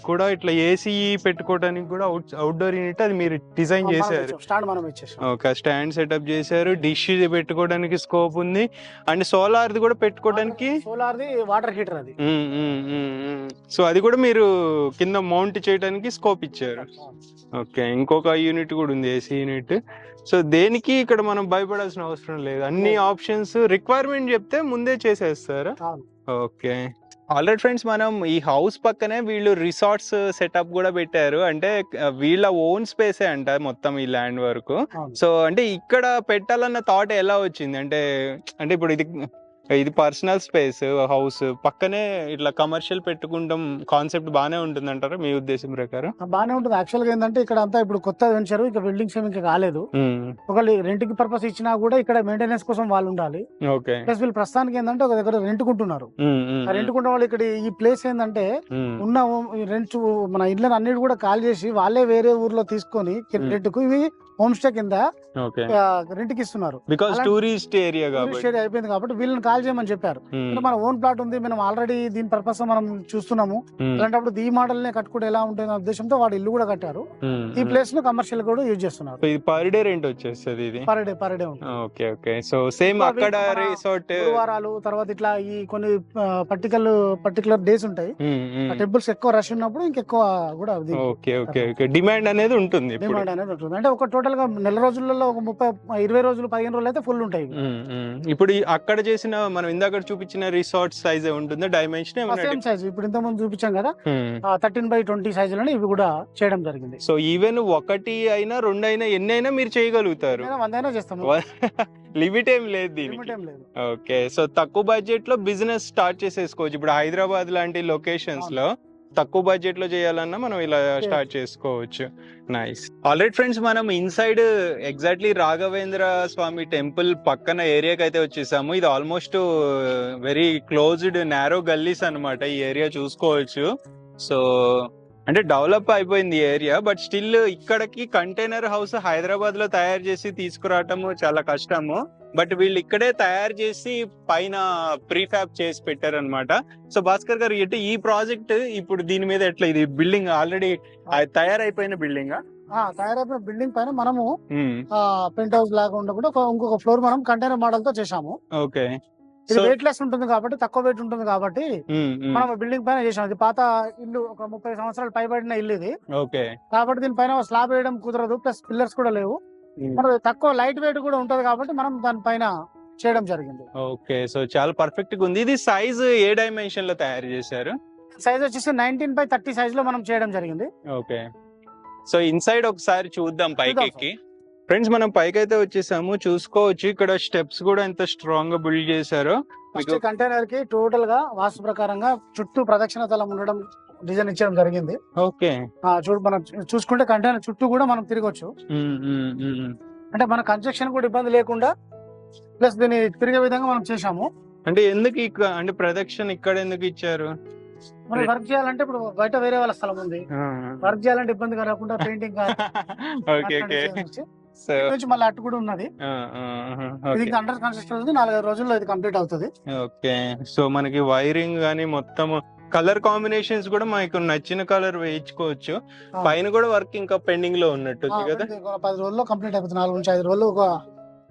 కూడా ఇట్లా ఏసీ పెట్టుకోవడానికి కూడా అవుట్డోర్ యూనిట్ అది మీరు డిజైన్ చేశారు. స్టాండ్ మనం ఇచ్చేసాం. ఓకే, స్టాండ్ సెటప్ చేశారు. డిష్ పెట్టుకోవడానికి స్కోప్ ఉంది. అండ్ సోలార్ ది కూడా పెట్టుకోవడానికి, సోలార్ ది వాటర్ హీటర్ అది. సో అది కూడా మీరు కింద మౌంట్ చేయడానికి స్కోప్ ఇచ్చారు. ఓకే, ఇంకొక యూనిట్ కూడా ఉంది, ఏసీ యూనిట్. సో దేనికి ఇక్కడ మనం భయపడాల్సిన అవసరం లేదు. అన్ని ఆప్షన్స్, రిక్వైర్మెంట్ చెప్తే ముందే చేసేస్తారా? ఓకే. ఆల్రెడీ ఫ్రెండ్స్, మనం ఈ హౌస్ పక్కనే వీళ్ళు రిసార్ట్స్ సెటప్ కూడా పెట్టారు. అంటే వీళ్ళ ఓన్ స్పేసే అంట మొత్తం ఈ ల్యాండ్ వరకు. సో అంటే ఇక్కడ పెట్టాలన్న థాట్ ఎలా వచ్చింది? అంటే ఇప్పుడు ఇది పర్సనల్ స్పేస్, హౌస్ పక్కనే ఇట్లా కమర్షియల్ పెట్టుకుంటాం కాన్సెప్ట్ బానే ఉంటుంది అంటారా మీ ఉద్దేశం ప్రకారం? బానే ఉంటుంది. యాక్చువల్ గా ఏంటంటే ఇక్కడ అంతా ఇప్పుడు కొత్త వెంచర్, ఇక బిల్డింగ్స్ ఏమి ఇంకా కాలేదు. ఒకళ్ళు రెంట్ కి పర్పస్ ఇచ్చినా కూడా ఇక్కడ మెయింటెనెన్స్ కోసం వాళ్ళు ఉండాలి. ఓకే. ప్లస్ వీళ్ళు ప్రస్తుతానికి ఏంటంటే ఒక దగ్గర రెంట్ కుంటున్నారు. రెంట్ కుంటున్న వాళ్ళు ఇక్కడ ఈ ప్లేస్ ఏంటంటే ఉన్న రెంట్ మన ఇళ్ళని అన్నిటి కూడా కాల్ చేసి వాళ్ళే వేరే ఊర్లో తీసుకొని రెంట్ కు ఇవి హోమ్ స్టే కింద రెంట్ కి ఇస్తున్నారు. బికాజ్ టూరిస్ట్ ఏరియా అయిపోయింది కాబట్టి వీళ్ళని కాల్ చేయమని చెప్పారు. మన ఓన్ ప్లాట్ ఉంది, మనం ఆల్రెడీ దీని పర్పస్ మనం చూస్తున్నాము, అలాంటప్పుడు ఈ మోడల్ నే కట్టుకుంటే ఎలా ఉంటుంది అనే ఉద్దేశంతో వాడు ఇల్లు కూడా కట్టారు. ఈ ప్లేస్ ను కమర్షియల్ కూడా యూజ్ చేస్తున్నారు. పర్ డే రెంట్ వచ్చేస్తుంది ఇది? Per day okay okay. So same అక్కడ రిసార్ట్ వారాలు తర్వాత ఇట్లా ఈ కొన్ని పర్టికులర్ డేస్ ఉంటాయి, టెంపుల్స్ ఎక్కువ రష్ ఉన్నప్పుడు ఇంకెక్కువ కూడా డిమాండ్ అనేది ఉంటుంది. అంటే ఒక టోటల్ గా నెల రోజులలో ఒక 20 రోజులు 15 రోజులు అయితే ఫుల్ ఉంటాయి. ఇప్పుడు అక్కడ చేసిన మనం ఇందాక చూపించిన రిసార్ట్ సైజ్ ఉంటుంది, డైమెన్షన్ సేమ్ సైజ్ ఇప్పుడు ఇంత ముందు చూపించాం కదా 13x20 సైజులని ఇవి కూడా చేయడం జరిగింది. సో ఈవెన్ ఒకటి అయినా రెండు అయినా ఎన్ని అయినా మీరు చేయగలుగుతారు, 100 అయినా చేస్తాము. లిమిట్ ఏం లేదు దీనికి. ఓకే. సో తక్కువ బడ్జెట్ లో బిజినెస్ స్టార్ట్ చేసేసుకోవచ్చు. ఇప్పుడు హైదరాబాద్ లాంటి లొకేషన్స్ లో తక్కువ బడ్జెట్ లో చేయాలన్నా మనం ఇలా స్టార్ట్ చేసుకోవచ్చు. నైస్. ఆల్రెడీ ఫ్రెండ్స్, మనం inside exactly Raghavendra Swami temple పక్కన ఏరియాకి అయితే వచ్చేసాము. ఇది almost very closed narrow gallis అన్నమాట. ఈ ఏరియా చూసుకోవచ్చు. సో అంటే డెవలప్ అయిపోయింది ఏరియా, బట్ స్టిల్ ఇక్కడికి కంటైనర్ హౌస్ హైదరాబాద్ లో తయారు చేసి తీసుకురావటము చాలా కష్టము. బట్ వీళ్ళు ఇక్కడే తయారు చేసి పైన ప్రీఫ్యాబ్ చేసి పెట్టారు అనమాట. సో భాస్కర్ గారు, ఈ ప్రాజెక్ట్ ఇప్పుడు దీని మీద ఎట్లా, ఇది బిల్డింగ్ ఆల్రెడీ తయారైపోయిన బిల్డింగ్ తయారైపోయిన బిల్డింగ్ పైన మనము పెంట్ హౌస్ లాగా ఉండకుండా ఇంకొక ఫ్లోర్ మనం కంటైనర్ మోడల్ తో చేసాము. ఓకే. ఇది వెయిట్ లెస్ ఉంటుంది కాబట్టి, తక్కువ వెయిట్ ఉంటుంది కాబట్టి మనం బిల్డింగ్ పైన చేసాం. ఇది పాత ఇల్లు, ఒక 30 సంవత్సరాలు పైబడిన ఇల్లు ఇది. ఓకే. కాబట్టి దీనిపైన స్లాబ్ వేయడం కుదరదు, ప్లస్ పిల్లర్స్ కూడా లేవు. మనకు తక్కువ లైట్ వెయిట్ కూడా ఉంటది కాబట్టి మనం దానిపైన చేయడం జరిగింది. ఓకే. సో చాలా పర్ఫెక్ట్ గా ఉంది. ఇది సైజ్ ఏ డైమెన్షన్ లో తయారు చేశారు? సైజ్ వచ్చేసి 19x30 సైజ్ లో మనం చేయడం జరిగింది. ఓకే. సో ఇన్సైడ్ ఒకసారి చూద్దాం పైకి. ఫ్రెండ్స్, మనం పైకి అయితే వచ్చేసాము. చూసుకోవచ్చు ఇక్కడ స్టెప్స్ కూడా ఎంత స్ట్రాంగ్ గా బిల్డ్ చేశారో. కంటైనర్ కి టోటల్ గా వాస్తు ప్రకారంగా చుట్టూ ప్రదక్షిణ తలం ఉండడం డిజైన్ ఇచ్చడం జరిగింది. ఓకే. మనం చూసుకుంటే కంటైనర్ చుట్టూ కూడా మనం తిరగొచ్చు. అంటే మన కన్స్ట్రక్షన్ కూడా ఇబ్బంది లేకుండా, ప్లస్ దీన్ని తిరిగే విధంగా మనం చేసాము. అంటే ఎందుకు అంటే ప్రదక్షిణ ఇక్కడ ఎందుకు ఇచ్చారు? మనం వర్క్ చేయాలంటే ఇప్పుడు బయట వేరే వాళ్ళ స్థలం ఉంది, వర్క్ చేయాలంటే ఇబ్బంది కలగకుండా పెయింటింగ్ మళ్ళీ అట్టు కూడా ఉన్నది. ఇది అండర్ కన్స్ట్రక్షన్ ఉంది, 4-5 రోజుల్లో ఇది కంప్లీట్ అవుతుంది. ఓకే. సో మనకి వైరింగ్ గానీ మొత్తం కలర్ కాంబినేషన్స్ కూడా మనకు నచ్చిన కలర్ వేయించుకోవచ్చు. పైన కూడా వర్క్ ఇంకా పెండింగ్ లో ఉన్నట్టు కదా. 10 రోజుల్లో కంప్లీట్ అయిపోతుంది. 4 నుంచి 5 రోజులు ఒక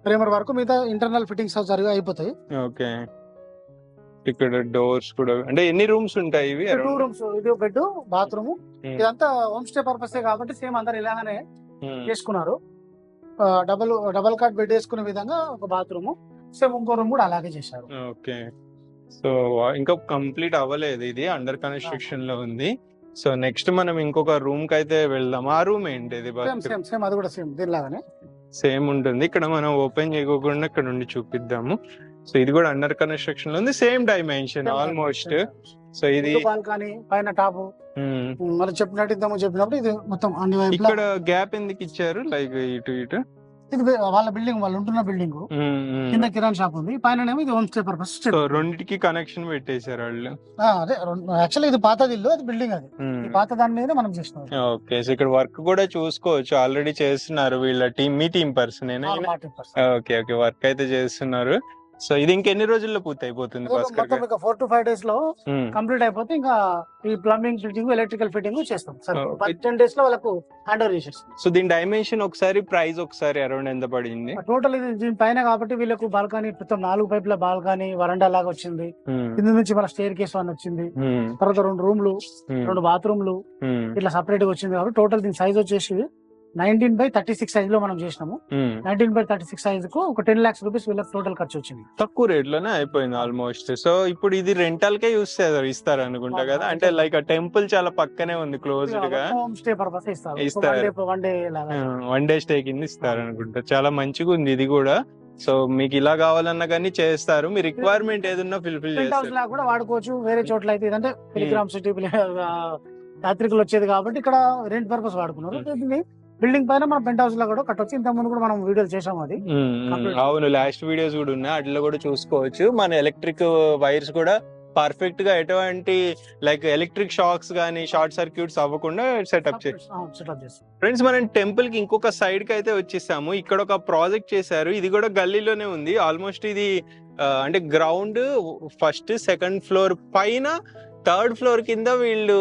ప్రేమర్ వరకు మిగతా ఇంటర్నల్ ఫిట్టింగ్స్ అయిపోతాయి. ఓకే. ఇక్కడ డోర్స్ కూడా, అంటే ఎన్ని రూమ్స్ ఉంటాయి ఇవి? 2 రూమ్స్, ఇది బెడ్, బాత్రూమ్. ఇదంతా హోమ్ స్టే పర్పస్ కాబట్టి సేమ్ అందరు ఇలాగానే చేసుకున్నారు. డబల్ కాట్ బెడ్ వేసుకునే విధంగా ఒక బాత్రూమ్, సేమ్ ఇంకో రూమ్ కూడా అలాగే చేశారు. ఓకే. సో ఇంకా కంప్లీట్ అవ్వలేదు, ఇది అండర్ కన్స్ట్రక్షన్ లో ఉంది. సో నెక్స్ట్ మనం ఇంకొక రూమ్ కి అయితే వెళ్దాం. ఆ రూమ్ ఏంటి? సేమ్ అది కూడా సేమ్ దీనిలాగానే సేమ్ ఉంటుంది. ఇక్కడ మనం ఓపెన్ చేయకుండా ఇక్కడ నుండి చూపిద్దాము. సో ఇది కూడా అండర్ కన్స్ట్రక్షన్ లో ఉంది, సేమ్ డైమెన్షన్ ఆల్మోస్ట్. సో ఇది బాల్కనీ, పైన టాప్. మరి చెప్పినప్పుడు ఇది మొత్తం అన్ని వైపులా. ఇక్కడ గ్యాప్ ఎందుకు ఇచ్చారు? లైక్ ఇటు ఇది వాళ్ళ బిల్డింగ్, వాళ్ళు ఉంటున్న బిల్డింగ్ కింద కిరాణ్ షాప్ ఉంది, పైన ఇది హోమ్ స్టే పర్పస్. రెండింటికి కనెక్షన్ పెట్టేశారు వాళ్ళు. అదే యాక్చువల్లీ ఇది పాతది ఇల్లు, అది బిల్డింగ్, అది ఈ పాత దాని మీద మనం చేస్తున్నాం. ఓకే, సో ఇక్కడ వర్క్ కూడా చూసుకోవచ్చు, ఆల్రెడీ చేస్తున్నారు వీళ్ళ టీమ్, మీ team person. Okay okay, work అయితే చేస్తున్నారు. సో ఇది ఇంకెన్ని రోజుల్లో పూర్తి అయిపోతుంది భాస్కర్ గారు? 4 to 5 days లో కంప్లీట్ అయిపోతే ఇంకా ఈ ప్లంబింగ్ ఫిట్టింగ్, ఎలక్ట్రికల్ ఫిట్టింగ్ చేస్తాం సార్. 10 days లో వాళ్ళకు హ్యాండ్ ఓవర్ చేసేస్తాం. సో దీని డైమెన్షన్ ఒకసారి, ప్రైస్ ఒకసారి అరౌండ్ ఎంత పడింది టోటల్? ఇది దీని పైన కాబట్టి వీళ్ళకు బాల్కనీ మొత్తం 4 పైపుల బాల్కనీ, వరండా లాగా వచ్చింది. కింద నుంచి మన స్టేర్ కేస్ వన్ వచ్చింది, తర్వాత 2 రూమ్లు, 2 బాత్రూమ్లు ఇట్లా సపరేట్ గా వచ్చింది. కాబట్టి టోటల్ దీని సైజ్ వచ్చేసి 19/36 సైజ్ లో మనం చేసినాము. 19/36 సైజ్ కు ఒక 10 lakhs రూపీస్ వీళ్ళకి టోటల్ ఖర్చు వచ్చింది. తక్కువ రేట్ లోనే అయిపోయింది ఆల్మోస్ట్. సో ఇప్పుడు ఇది రెంటల్ కే యూస్ ఇస్తారు అనుకుంటా కదా, అంటే లైక్ ఆ టెంపుల్ చాలా పక్కనే ఉంది, క్లోజ్డ్ గా. హోమ్ స్టే పర్పస్ ఇస్తారు, వన్ డే స్టే కింద ఇస్తారు అనుకుంటా. చాలా మంచిగా ఉంది ఇది కూడా. సో మీకు ఇలా కావాలన్నా కానీ చేస్తారు, మీ రిక్వైర్మెంట్ ఏదన్నా ఫుల్ఫిల్ చేస్తారు. కూడా వాడుకోవచ్చు. వేరే చోట్ల అయితే ఇదంటే టెలిగ్రామ్ సిటీ యాత్రికులు వచ్చేది కాబట్టి ఇక్కడ రెంట్ పర్పస్ వాడుకున్నారు. బిల్డింగ్ పైన మనం పెంట్ హౌస్ లో కూడా కట్టొచ్చు. ఇంత ముందు కూడా మనం వీడియోలు చేసాం అది. అవును, లాస్ట్ వీడియోస్ కూడా ఉన్నాయి, అట్లా కూడా చూసుకోవచ్చు. మన ఎలక్ట్రిక్ వైర్స్ కూడా పర్ఫెక్ట్ గా ఎటువంటి లైక్ ఎలక్ట్రిక్ షాక్స్ గానీ షార్ట్ సర్క్యూట్స్ అవ్వకుండా సెటప్ చేసి. ఫ్రెండ్స్, మనం టెంపుల్ కి ఇంకొక సైడ్ కి అయితే వచ్చేసాము. ఇక్కడ ఒక ప్రాజెక్ట్ చేశారు, ఇది కూడా గల్లీలోనే ఉంది. ఆల్మోస్ట్ ఇది అంటే గ్రౌండ్ ఫస్ట్, సెకండ్ ఫ్లోర్ పైన, 3rd ఫ్లోర్ కింద వీళ్ళు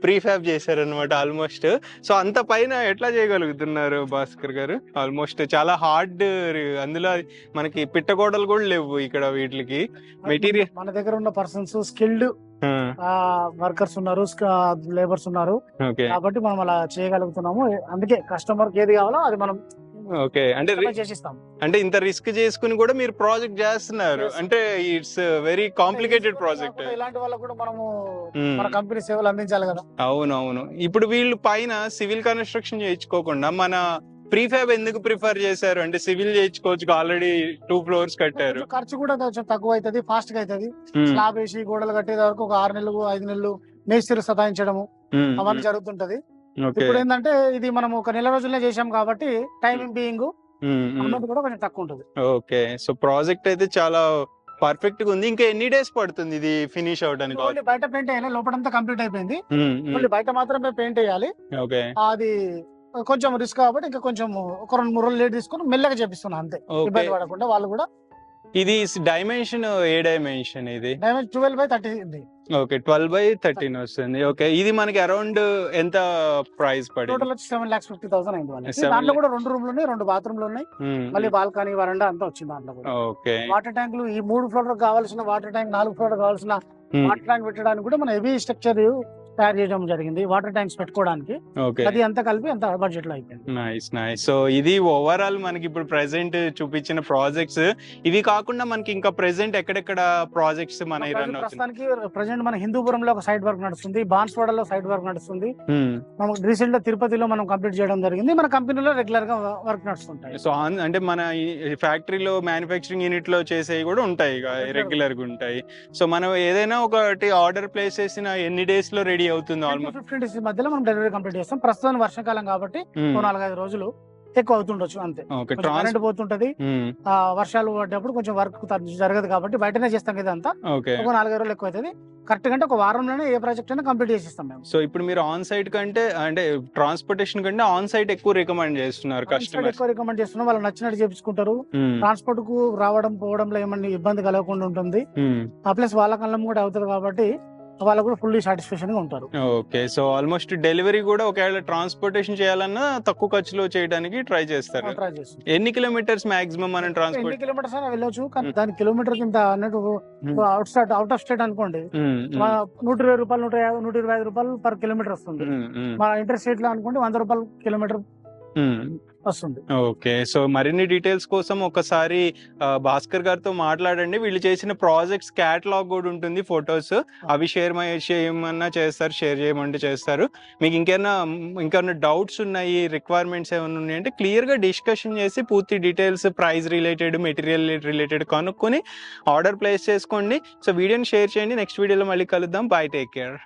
ప్రీఫ్యాబ్ చేశారు అనమాట ఆల్మోస్ట్. సో అంత పైన ఎట్లా చేయగలుగుతున్నారు భాస్కర్ గారు? ఆల్మోస్ట్ చాలా హార్డ్, అందులో మనకి పిట్టగోడలు కూడా లేవు ఇక్కడ వీటికి. మెటీరియల్ మన దగ్గర ఉన్న పర్సన్స్ స్కిల్డ్ వర్కర్స్ ఉన్నారు, లేబర్స్ ఉన్నారు, కాబట్టి మనం అలా చేయగలుగుతున్నాము. అందుకే కస్టమర్ కి ఏది కావాలో అది మనం ఓకే అంటే ఇంత రిస్క్ చేసుకుని కూడా మీరు ప్రాజెక్ట్ చేస్తున్నారు అంటే ఇట్స్ వెరీ కాంప్లికేటెడ్ ప్రాజెక్ట్. ఇలాంటి వాళ్ళకు కూడా మనము మన కంపెనీ సేవలు అందించాలి కదా. అవునవును. ఇప్పుడు వీళ్ళు పైన సివిల్ కన్స్ట్రక్షన్ చేయించుకోకుండా మన ప్రీఫ్యాబ్ ఎందుకు ప్రిఫర్ చేశారు? అంటే సివిల్ చేయించుకోవచ్చు, ఆల్రెడీ 2 floors కట్టారు. ఖర్చు కూడా కొంచెం తక్కువ అవుతుంది, ఫాస్ట్ గా అవుతుంది. స్లాబ్ వేసి గోడలు కట్టేది వరకు ఒక 6 నెలలు 5 నెలలు మేస్త్రీలు సతాయించడము అవన్నీ జరుగుతుంటది. ఇప్పుడు ఏంటంటే ఇది మనం ఒక నెల రోజుల్లో చేసాం కాబట్టి టైమింగ్ బీయింగ్ అమౌంట్ కూడా కొంచెం తక్కువ ఉంటుంది. ఓకే, సో ప్రాజెక్ట్ అయితే చాలా పర్ఫెక్ట్ గా ఉంది. ఇంకా ఎన్ని డేస్ పడుతుంది ఇది ఫినిష్ అవడానికి? బయట పెయింట్ అయ్యాలి, లోపలంతా కంప్లీట్ అయిపోయింది, బయట మాత్రమే పెయింట్ వేయాలి. అది కొంచెం రిస్క్ కాబట్టి ఇంకా కొంచెం ఒక 2-3 రోజులు లేట్ తీసుకొని మెల్లగా చేపిస్తున్నా, అంతే. ఇబ్బంది పడకుండా వాళ్ళు కూడా. ఇది డైమెన్షన్ ఏ డైమెన్షన్? ఇది 12/30. ఓకే, 12/13 వస్తుంది. ఓకే, ఇది మనకి అరౌండ్ ఎంత ప్రైస్ పడింది? టోటల్ వచ్చి 7,50,000 అయింది. దాంట్లో కూడా 2 రూమ్లు ఉన్నాయి, 2 బాత్రూమ్లు ఉన్నాయి, మళ్ళీ బాల్కనీ, వరండా అంతా వచ్చింది దాంట్లో కూడా. ఓకే, వాటర్ ట్యాంకులు ఈ 3 ఫ్లోర్ కావాల్సిన వాటర్ ట్యాంక్, 4 ఫ్లోర్ కావాల్సిన వాటర్ ట్యాంక్ పెట్టడానికి కూడా మన హెవీ స్ట్రక్చర్ తయారు చేయడం జరిగింది, వాటర్ ట్యాంక్స్ పెట్టుకోవడానికి. అది అంతా కలిపి అంత బడ్జెట్ లో అయిపోయింది. Nice nice. సో ఇది ఓవరాల్ మనకి ఇప్పుడు ప్రెసెంట్ చూపించిన ప్రాజెక్ట్స్. ఇవి కాకుండా మనకి ఇంకా ప్రెసెంట్ ఎక్కడెక్కడ ప్రాజెక్ట్స్ మన ప్రస్తుతానికి ప్రెసెంట్ మన హిందూపురంలో ఒక సైడ్ వర్క్ నడుస్తుంది, బాన్స్వాడలో సైడ్ వర్క్ నడుస్తుంది. మనం రీసెంట్ గా తిరుపతిలో మనం కంప్లీట్ చేయడం జరిగింది. మన కంపెనీలో రెగ్యులర్ గా వర్క్ నడుస్తుంటాయి. సో అంటే మన ఫ్యాక్టరీలో మ్యానుఫ్యాక్చరింగ్ యూనిట్ లో చేసేవి కూడా ఉంటాయి, రెగ్యులర్ గా ఉంటాయి. సో మనం ఏదైనా ఒకటి ఆర్డర్ ప్లేస్ చేసిన ఎన్ని డేస్ లో రెడీ అవుతుంది? ఆల్మోస్ట్ 15 days మధ్యలో మనం డెలివరీ కంప్లీట్ చేస్తాం. ప్రస్తుతం వర్షాకాలం కాబట్టి 4-5 రోజులు ఎక్కువ అవుతుండొచ్చు, అంతే. కరెంట్ పోతుంటది, వర్షాలు పడ్డప్పుడు కొంచెం వర్క్ జరగదు కాబట్టి బయటనే చేస్తాం కదా, అంతా ఒక 4 రోజులు ఎక్కువ అవుతుంది. కరెక్ట్ గా ఒక వారంలోనే ఏ ప్రాజెక్ట్ అయినా కంప్లీట్ చేసిస్తాం మేము. సో ఇప్పుడు మీరు ఆన్ సైట్ కంటే అంటే ట్రాన్స్పోర్టేషన్ కంటే ఆన్ సైట్ ఎక్కువ రికమెండ్ చేస్తున్నారు, కస్టమర్ ఎక్కువ రికమెండ్ చేస్తున్నాం. వాళ్ళు నచ్చినట్టు చేపించుకుంటారు. ట్రాన్స్పోర్ట్ కు రావడం పోవడంలో ఏమన్నా ఇబ్బంది కలగకుండా ఉంటుంది, ప్లస్ వాళ్ళ కళ్ళం కూడా అవుతుంది కాబట్టి వాళ్ళు కూడా ఫుల్లీ సాటిస్ఫాక్షన్ గా ఉంటారు. ఓకే, సో ఆల్మోస్ట్ డెలివరీ కూడా ఒకవేళ ట్రాన్స్పోర్టేషన్ చేయాలన్నా తక్కువ ఖర్చులో చేయడానికి ట్రై చేస్తారు. ఎన్ని కిలోమీటర్స్ మాక్సిమం మనం ట్రాన్స్పోర్ట్? ఎన్ని కిలోమీటర్స్ అయినా వెళ్ళొచ్చు, కానీ దాని కిలోమీటర్ కింద అన్నట్టు అవుట్ ఆఫ్ స్టేట్ అనుకోండి, 120 రూపాయలు 125 రూపాయలు పర్ కిలోమీటర్ వస్తుంది. మన ఇంటర్ స్టేట్ లో అనుకోండి 100 రూపాయలు కిలోమీటర్ వస్తుంది. ఓకే, సో మరిన్ని డీటెయిల్స్ కోసం ఒకసారి భాస్కర్ గారితో మాట్లాడండి. వీళ్ళు చేసిన ప్రాజెక్ట్స్ క్యాటలాగ్ కూడా ఉంటుంది, ఫొటోస్, అవి షేర్ చేయమన్నా చేస్తారు, షేర్ చేయమంటే చేస్తారు. మీకు ఇంకేమైనా డౌట్స్ ఉన్నాయి, రిక్వైర్మెంట్స్ ఏమైనా ఉన్నాయంటే క్లియర్ గా డిస్కషన్ చేసి పూర్తి details, price related, material related కనుక్కొని ఆర్డర్ ప్లేస్ చేసుకోండి. సో వీడియోని షేర్ చేయండి. నెక్స్ట్ వీడియోలో మళ్ళీ కలుద్దాం. By, take care.